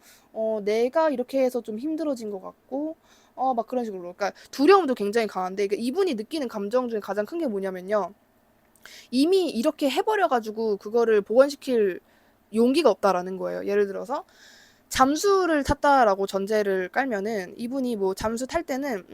내가 이렇게 해서 좀 힘들어진 것 같고 막 그런 식으로. 그러니까 두려움도 굉장히 강한데 그러니까 이분이 느끼는 감정 중에 가장 큰 게 뭐냐면요. 이미 이렇게 해버려가지고 그거를 복원시킬 용기가 없다라는 거예요. 예를 들어서 잠수를 탔다라고 전제를 깔면은 이분이 뭐 잠수 탈 때는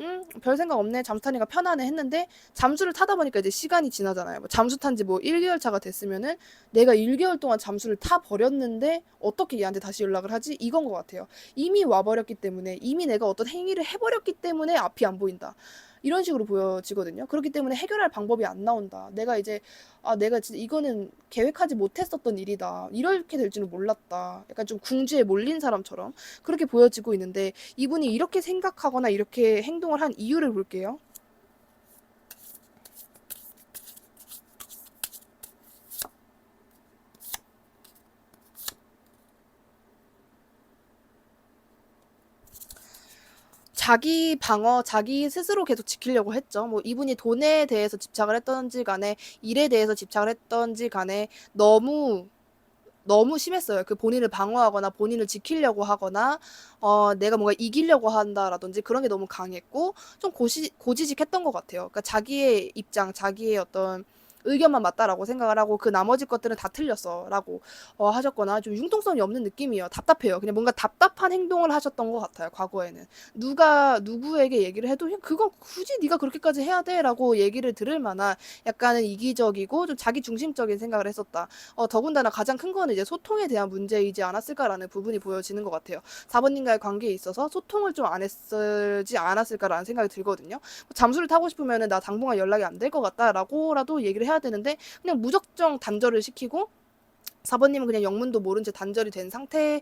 별 생각 없네 잠수 타니까 편하네 했는데 잠수를 타다 보니까 이제 시간이 지나잖아요. 뭐 잠수 탄 지 뭐 1개월 차가 됐으면은 내가 1개월 동안 잠수를 타 버렸는데 어떻게 얘한테 다시 연락을 하지? 이건 것 같아요. 이미 와버렸기 때문에 이미 내가 어떤 행위를 해버렸기 때문에 앞이 안 보인다. 이런 식으로 보여지거든요. 그렇기 때문에 해결할 방법이 안 나온다. 내가 이제 내가 진짜 이거는 계획하지 못했었던 일이다. 이렇게 될 줄은 몰랐다. 약간 좀 궁지에 몰린 사람처럼 그렇게 보여지고 있는데 이분이 이렇게 생각하거나 이렇게 행동을 한 이유를 볼게요. 자기 방어, 자기 스스로 계속 지키려고 했죠. 뭐 이분이 돈에 대해서 집착을 했던지 간에 일에 대해서 집착을 했던지 간에 너무 심했어요. 그 본인을 방어하거나 본인을 지키려고 하거나 내가 뭔가 이기려고 한다라든지 그런 게 너무 강했고 좀 고지식했던 것 같아요. 그러니까 자기의 입장, 자기의 어떤 의견만 맞다라고 생각을 하고 그 나머지 것들은 다 틀렸어라고 하셨거나 좀 융통성이 없는 느낌이에요. 답답해요. 그냥 뭔가 답답한 행동을 하셨던 것 같아요. 과거에는 누가 누구에게 얘기를 해도 그냥 그거 굳이 네가 그렇게까지 해야 돼라고 얘기를 들을 만한 약간은 이기적이고 좀 자기 중심적인 생각을 했었다. 더군다나 가장 큰 거는 이제 소통에 대한 문제이지 않았을까라는 부분이 보여지는 것 같아요. 4번님과의 관계에 있어서 소통을 좀 안 했지 않았을까라는 생각이 들거든요. 잠수를 타고 싶으면은 나 당분간 연락이 안 될 것 같다라고라도 얘기를 해야 되는데 그냥 무작정 단절을 시키고 4번님은 그냥 영문도 모른 채 단절이 된 상태인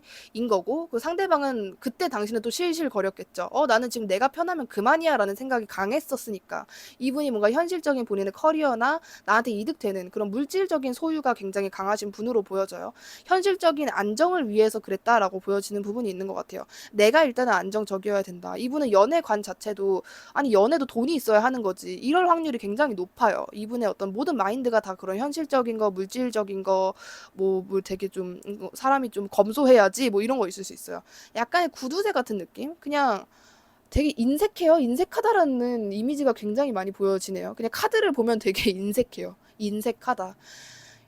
거고 그 상대방은 그때 당시는 또 실실거렸겠죠. 나는 지금 내가 편하면 그만이야 라는 생각이 강했었으니까 이분이 뭔가 현실적인 본인의 커리어나 나한테 이득되는 그런 물질적인 소유가 굉장히 강하신 분으로 보여져요. 현실적인 안정을 위해서 그랬다라고 보여지는 부분이 있는 것 같아요. 내가 일단은 안정적이어야 된다. 이분은 연애관 자체도 아니 연애도 돈이 있어야 하는 거지. 이럴 확률이 굉장히 높아요. 이분의 어떤 모든 마인드가 다 그런 현실적인 거, 물질적인 거, 뭐 되게 좀 사람이 좀 검소해야지 뭐 이런 거 있을 수 있어요. 약간의 구두쇠 같은 느낌? 그냥 되게 인색해요. 인색하다라는 이미지가 굉장히 많이 보여지네요. 그냥 카드를 보면 되게 인색해요. 인색하다.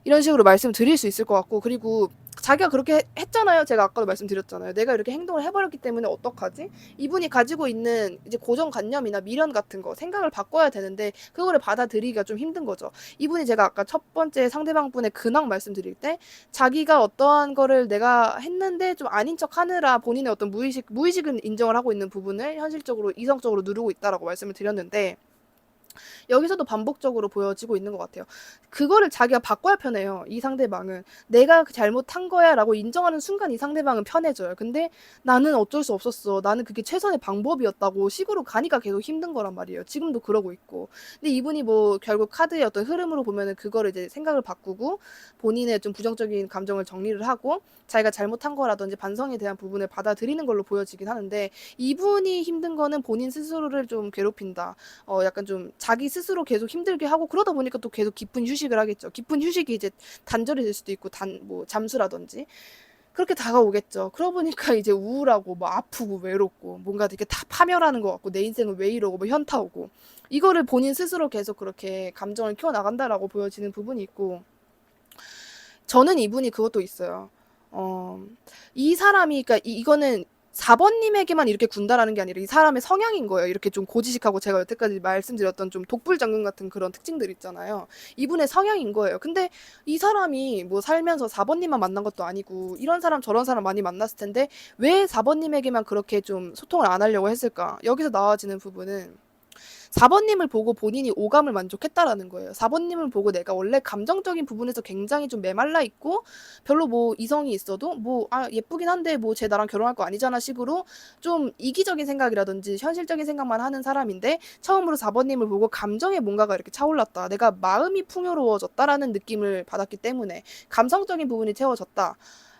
이런 식으로 말씀드릴 수 있을 것 같고 그리고 자기가 그렇게 했잖아요. 제가 아까도 말씀드렸잖아요. 내가 이렇게 행동을 해버렸기 때문에 어떡하지? 이분이 가지고 있는 이제 고정관념이나 미련 같은 거 생각을 바꿔야 되는데 그거를 받아들이기가 좀 힘든 거죠. 이분이 제가 아까 첫 번째 상대방분의 근황 말씀드릴 때 자기가 어떠한 거를 내가 했는데 좀 아닌 척 하느라 본인의 어떤 무의식은 인정을 하고 있는 부분을 현실적으로 이성적으로 누르고 있다라고 말씀을 드렸는데 여기서도 반복적으로 보여지고 있는 것 같아요. 그거를 자기가 바꿔야 편해요. 이 상대방은. 내가 잘못한 거야 라고 인정하는 순간 이 상대방은 편해져요. 근데 나는 어쩔 수 없었어. 나는 그게 최선의 방법이었다고 식으로 가니까 계속 힘든 거란 말이에요. 지금도 그러고 있고. 근데 이분이 뭐 결국 카드의 어떤 흐름으로 보면은 그거를 이제 생각을 바꾸고 본인의 좀 부정적인 감정을 정리를 하고 자기가 잘못한 거라든지 반성에 대한 부분을 받아들이는 걸로 보여지긴 하는데 이분이 힘든 거는 본인 스스로를 좀 괴롭힌다. 약간 좀 자기 스스로 계속 힘들게 하고 그러다 보니까 또 계속 깊은 휴식을 하겠죠. 깊은 휴식이 이제 단절이 될 수도 있고 뭐 잠수라든지 그렇게 다가오겠죠. 그러다 보니까 이제 우울하고 뭐 아프고 외롭고 뭔가 되게 다 파멸하는 것 같고 내 인생은 왜 이러고 뭐 현타 오고 이거를 본인 스스로 계속 그렇게 감정을 키워 나간다라고 보여지는 부분이 있고 저는 이분이 그것도 있어요. 어, 이 사람이, 그러니까 이거는 4번님에게만 이렇게 군다라는 게 아니라 이 사람의 성향인 거예요. 이렇게 좀 고지식하고 제가 여태까지 말씀드렸던 좀 독불장군 같은 그런 특징들 있잖아요. 이분의 성향인 거예요. 근데 이 사람이 뭐 살면서 4번님만 만난 것도 아니고 이런 사람 저런 사람 많이 만났을 텐데 왜 4번님에게만 그렇게 좀 소통을 안 하려고 했을까? 여기서 나와지는 부분은 4번님을 보고 본인이 오감을 만족했다라는 거예요. 4번님을 보고 내가 원래 감정적인 부분에서 굉장히 좀 메말라 있고 별로 뭐 이성이 있어도 뭐 예쁘긴 한데 뭐 쟤 나랑 결혼할 거 아니잖아 식으로 좀 이기적인 생각이라든지 현실적인 생각만 하는 사람인데 처음으로 4번님을 보고 감정에 뭔가가 이렇게 차올랐다. 내가 마음이 풍요로워졌다라는 느낌을 받았기 때문에 감성적인 부분이 채워졌다.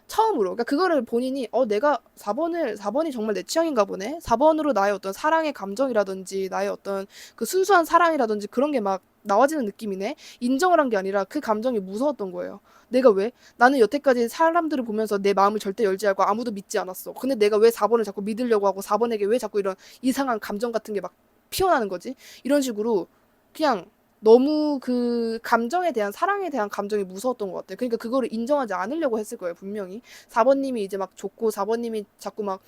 처음으로. 그러니까 그거를 본인이 내가 4번이 정말 내 취향인가 보네. 4번으로 나의 어떤 사랑의 감정이라든지 나의 어떤 그 순수한 사랑이라든지 그런 게 막 나와지는 느낌이네. 인정을 한 게 아니라 그 감정이 무서웠던 거예요. 내가 왜? 나는 여태까지 사람들을 보면서 내 마음을 절대 열지 않고 아무도 믿지 않았어. 근데 내가 왜 4번을 자꾸 믿으려고 하고 4번에게 왜 자꾸 이런 이상한 감정 같은 게 막 피어나는 거지? 이런 식으로 그냥 너무 그 감정에 대한 사랑에 대한 감정이 무서웠던 것 같아요. 그러니까 그거를 인정하지 않으려고 했을 거예요, 분명히. 4번님이 이제 막 좋고 4번님이 자꾸 막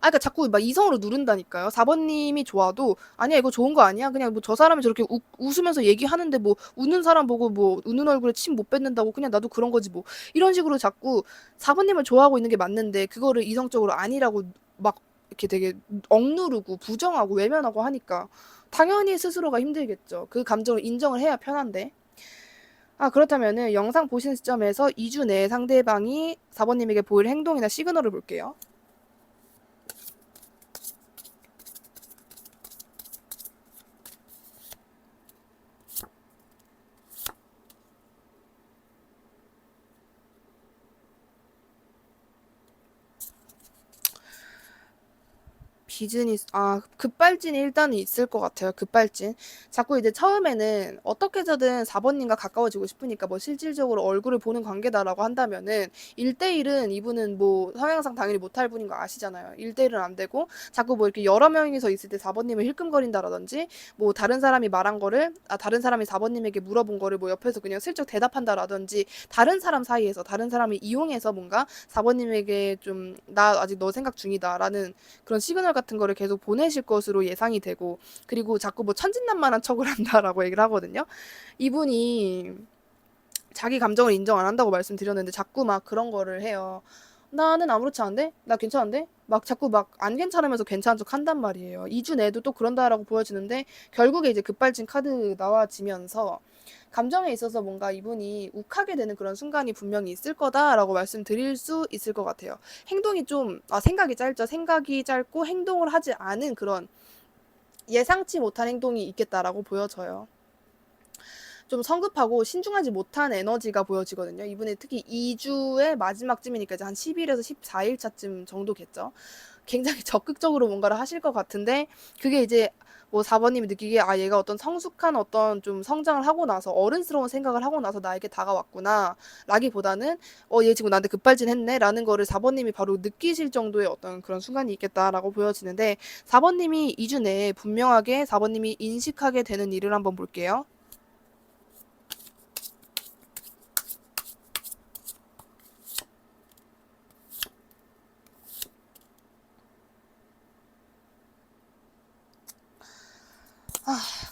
그러니까 자꾸 막 이성으로 누른다니까요. 4번님이 좋아도 아니야 이거 좋은 거 아니야. 그냥 뭐 저 사람이 저렇게 웃으면서 얘기하는데 뭐 웃는 사람 보고 뭐 웃는 얼굴에 침 못 뱉는다고 그냥 나도 그런 거지 뭐 이런 식으로 자꾸 4번님을 좋아하고 있는 게 맞는데 그거를 이성적으로 아니라고 막 이렇게 되게 억누르고 부정하고 외면하고 하니까 당연히 스스로가 힘들겠죠. 그 감정을 인정을 해야 편한데. 그렇다면은 영상 보시는 시점에서 2주 내에 상대방이 4번님에게 보일 행동이나 시그널을 볼게요. 급발진이 일단은 있을 것 같아요. 급발진. 자꾸 이제 처음에는 어떻게 해서든 4번님과 가까워지고 싶으니까 뭐 실질적으로 얼굴을 보는 관계다라고 한다면은 1대1은 이분은 뭐 성향상 당연히 못할 분인 거 아시잖아요. 1대1은 안 되고 자꾸 뭐 이렇게 여러 명이서 있을 때 4번님을 힐끔거린다라든지 뭐 다른 사람이 4번님에게 물어본 거를 뭐 옆에서 그냥 슬쩍 대답한다라든지 다른 사람을 이용해서 뭔가 4번님에게 좀 나 아직 너 생각 중이다라는 그런 시그널 같은 거를 계속 보내실 것으로 예상이 되고 그리고 자꾸 뭐 천진난만한 척을 한다라고 얘기를 하거든요. 이분이 자기 감정을 인정 안 한다고 말씀드렸는데 자꾸 막 그런 거를 해요. 나는 아무렇지 않은데? 나 괜찮은데? 막 자꾸 막 안 괜찮으면서 괜찮은 척 한단 말이에요. 2주 내도 또 그런다라고 보여지는데 결국에 이제 급발진 카드 나와지면서 감정에 있어서 뭔가 이분이 욱하게 되는 그런 순간이 분명히 있을 거다라고 말씀드릴 수 있을 것 같아요. 행동이 좀, 생각이 짧죠. 생각이 짧고 행동을 하지 않은 그런 예상치 못한 행동이 있겠다라고 보여져요. 좀 성급하고 신중하지 못한 에너지가 보여지거든요. 이분이 특히 2주의 마지막쯤이니까 이제 한 10일에서 14일 차쯤 정도겠죠. 굉장히 적극적으로 뭔가를 하실 것 같은데 그게 이제 뭐 4번님이 느끼기에 얘가 어떤 성숙한 어떤 좀 성장을 하고 나서 어른스러운 생각을 하고 나서 나에게 다가왔구나 라기보다는 얘 지금 나한테 급발진했네 라는 거를 4번님이 바로 느끼실 정도의 어떤 그런 순간이 있겠다라고 보여지는데 4번님이 2주 내에 분명하게 4번님이 인식하게 되는 일을 한번 볼게요.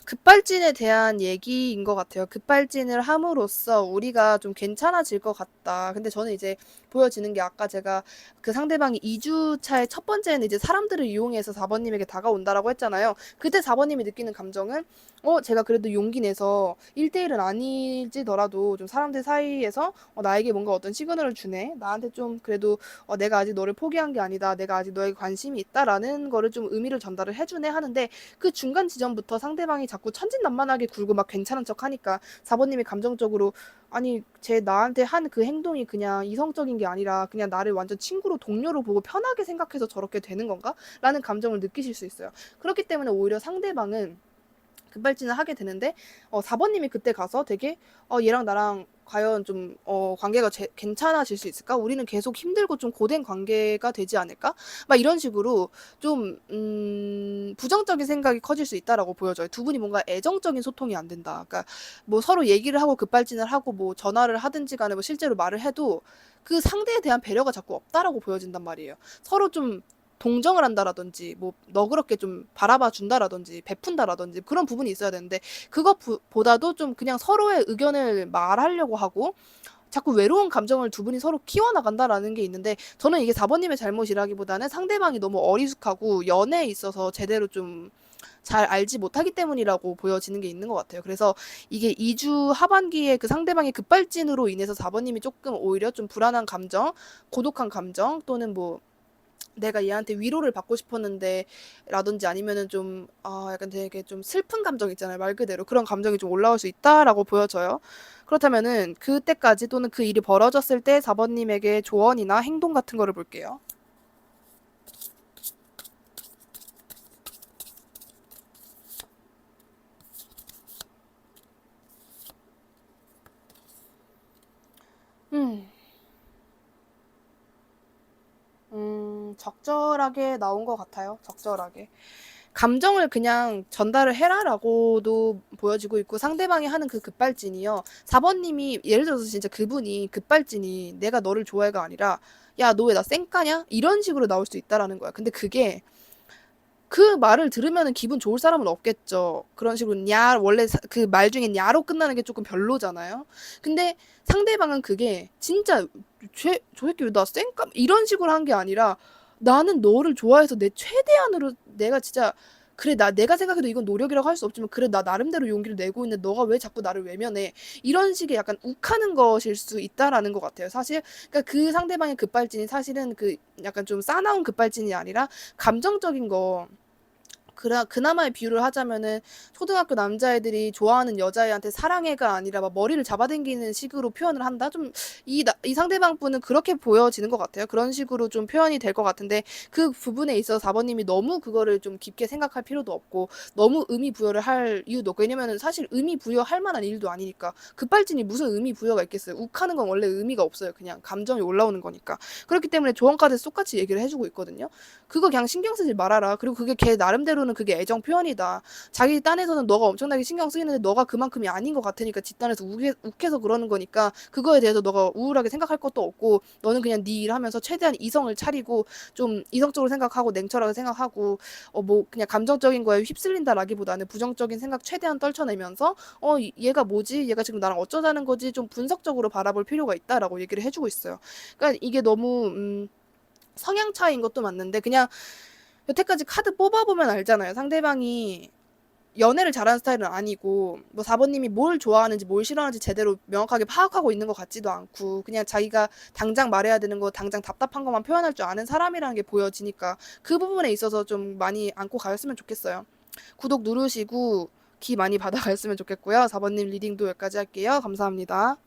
급발진에 대한 얘기인 것 같아요. 급발진을 함으로써 우리가 좀 괜찮아질 것 같다. 근데 저는 이제 보여지는 게 아까 제가 그 상대방이 2주 차의 첫 번째는 이제 사람들을 이용해서 4번님에게 다가온다라고 했잖아요. 그때 4번님이 느끼는 감정은 제가 그래도 용기 내서 1대1은 아니지더라도 좀 사람들 사이에서 나에게 뭔가 어떤 시그널을 주네. 나한테 좀 그래도 내가 아직 너를 포기한 게 아니다. 내가 아직 너에게 관심이 있다라는 거를 좀 의미를 전달을 해주네 하는데 그 중간 지점부터 상대방이 자꾸 천진난만하게 굴고 막 괜찮은 척 하니까 4번님이 감정적으로 아니 쟤 나한테 한 그 행동이 그냥 이성적인 게 아니라 그냥 나를 완전 친구로 동료로 보고 편하게 생각해서 저렇게 되는 건가? 라는 감정을 느끼실 수 있어요. 그렇기 때문에 오히려 상대방은 급발진을 하게 되는데 4번님이 그때 가서 되게 얘랑 나랑 과연 좀 관계가 괜찮아질 수 있을까? 우리는 계속 힘들고 좀 고된 관계가 되지 않을까? 막 이런 식으로 좀 부정적인 생각이 커질 수 있다라고 보여져요. 두 분이 뭔가 애정적인 소통이 안 된다. 그러니까 뭐 서로 얘기를 하고 급발진을 하고 뭐 전화를 하든지 간에 뭐 실제로 말을 해도 그 상대에 대한 배려가 자꾸 없다라고 보여진단 말이에요. 서로 좀 동정을 한다라든지 뭐 너그럽게 좀 바라봐 준다라든지 베푼다라든지 그런 부분이 있어야 되는데 그것보다도 좀 그냥 서로의 의견을 말하려고 하고 자꾸 외로운 감정을 두 분이 서로 키워나간다라는 게 있는데 저는 이게 4번님의 잘못이라기보다는 상대방이 너무 어리숙하고 연애에 있어서 제대로 좀 잘 알지 못하기 때문이라고 보여지는 게 있는 것 같아요. 그래서 이게 2주 하반기에 그 상대방의 급발진으로 인해서 4번님이 조금 오히려 좀 불안한 감정, 고독한 감정 또는 뭐 내가 얘한테 위로를 받고 싶었는데 라든지 아니면은 좀 약간 되게 좀 슬픈 감정 있잖아요. 말 그대로 그런 감정이 좀 올라올 수 있다라고 보여져요. 그렇다면은 그때까지 또는 그 일이 벌어졌을 때 4번님에게 조언이나 행동 같은 거를 볼게요. 음, 적절하게 나온 것 같아요. 적절하게. 감정을 그냥 전달을 해라라고도 보여지고 있고 상대방이 하는 그 급발진이요. 4번님이 예를 들어서 진짜 그분이 급발진이 내가 너를 좋아해가 아니라 야, 너 왜 나 쌩까냐? 이런 식으로 나올 수 있다라는 거야. 근데 그게 그 말을 들으면은 기분 좋을 사람은 없겠죠. 그런 식으로 원래 그 말 중에 냐로 끝나는 게 조금 별로잖아요. 근데 상대방은 그게 진짜 저 새끼 왜 나 쌩까 이런 식으로 한 게 아니라 나는 너를 좋아해서 내 최대한으로 내가 진짜 그래 내가 생각해도 이건 노력이라고 할 수 없지만 그래 나 나름대로 용기를 내고 있는데 너가 왜 자꾸 나를 외면해 이런 식의 약간 욱하는 것일 수 있다라는 것 같아요. 사실 그러니까 그 상대방의 급발진이 사실은 그 약간 좀 싸나운 급발진이 아니라 감정적인 거 그나마의 비유를 하자면은 초등학교 남자애들이 좋아하는 여자애한테 사랑해가 아니라 막 머리를 잡아당기는 식으로 표현을 한다? 좀 이 상대방 분은 그렇게 보여지는 것 같아요. 그런 식으로 좀 표현이 될 것 같은데 그 부분에 있어서 4번님이 너무 그거를 좀 깊게 생각할 필요도 없고 너무 의미 부여를 할 이유도 없고 왜냐면은 사실 의미 부여할 만한 일도 아니니까 급발진이 무슨 의미 부여가 있겠어요. 욱하는 건 원래 의미가 없어요. 그냥 감정이 올라오는 거니까. 그렇기 때문에 조언까지 똑같이 얘기를 해주고 있거든요. 그거 그냥 신경 쓰지 말아라. 그리고 그게 걔 나름대로는 그게 애정 표현이다. 자기 딴에서는 너가 엄청나게 신경 쓰이는데 너가 그만큼이 아닌 것 같으니까 뒷단에서 욱해서 그러는 거니까 그거에 대해서 너가 우울하게 생각할 것도 없고 너는 그냥 네 일 하면서 최대한 이성을 차리고 좀 이성적으로 생각하고 냉철하게 생각하고 뭐 그냥 감정적인 거에 휩쓸린다라기보다는 부정적인 생각 최대한 떨쳐내면서 얘가 뭐지? 얘가 지금 나랑 어쩌자는 거지? 좀 분석적으로 바라볼 필요가 있다라고 얘기를 해주고 있어요. 그러니까 이게 너무 성향 차이인 것도 맞는데 그냥 여태까지 카드 뽑아보면 알잖아요. 상대방이 연애를 잘하는 스타일은 아니고 뭐 4번님이 뭘 좋아하는지 뭘 싫어하는지 제대로 명확하게 파악하고 있는 것 같지도 않고 그냥 자기가 당장 말해야 되는 거 당장 답답한 것만 표현할 줄 아는 사람이라는 게 보여지니까 그 부분에 있어서 좀 많이 안고 가셨으면 좋겠어요. 구독 누르시고 기 많이 받아가셨으면 좋겠고요. 4번님 리딩도 여기까지 할게요. 감사합니다.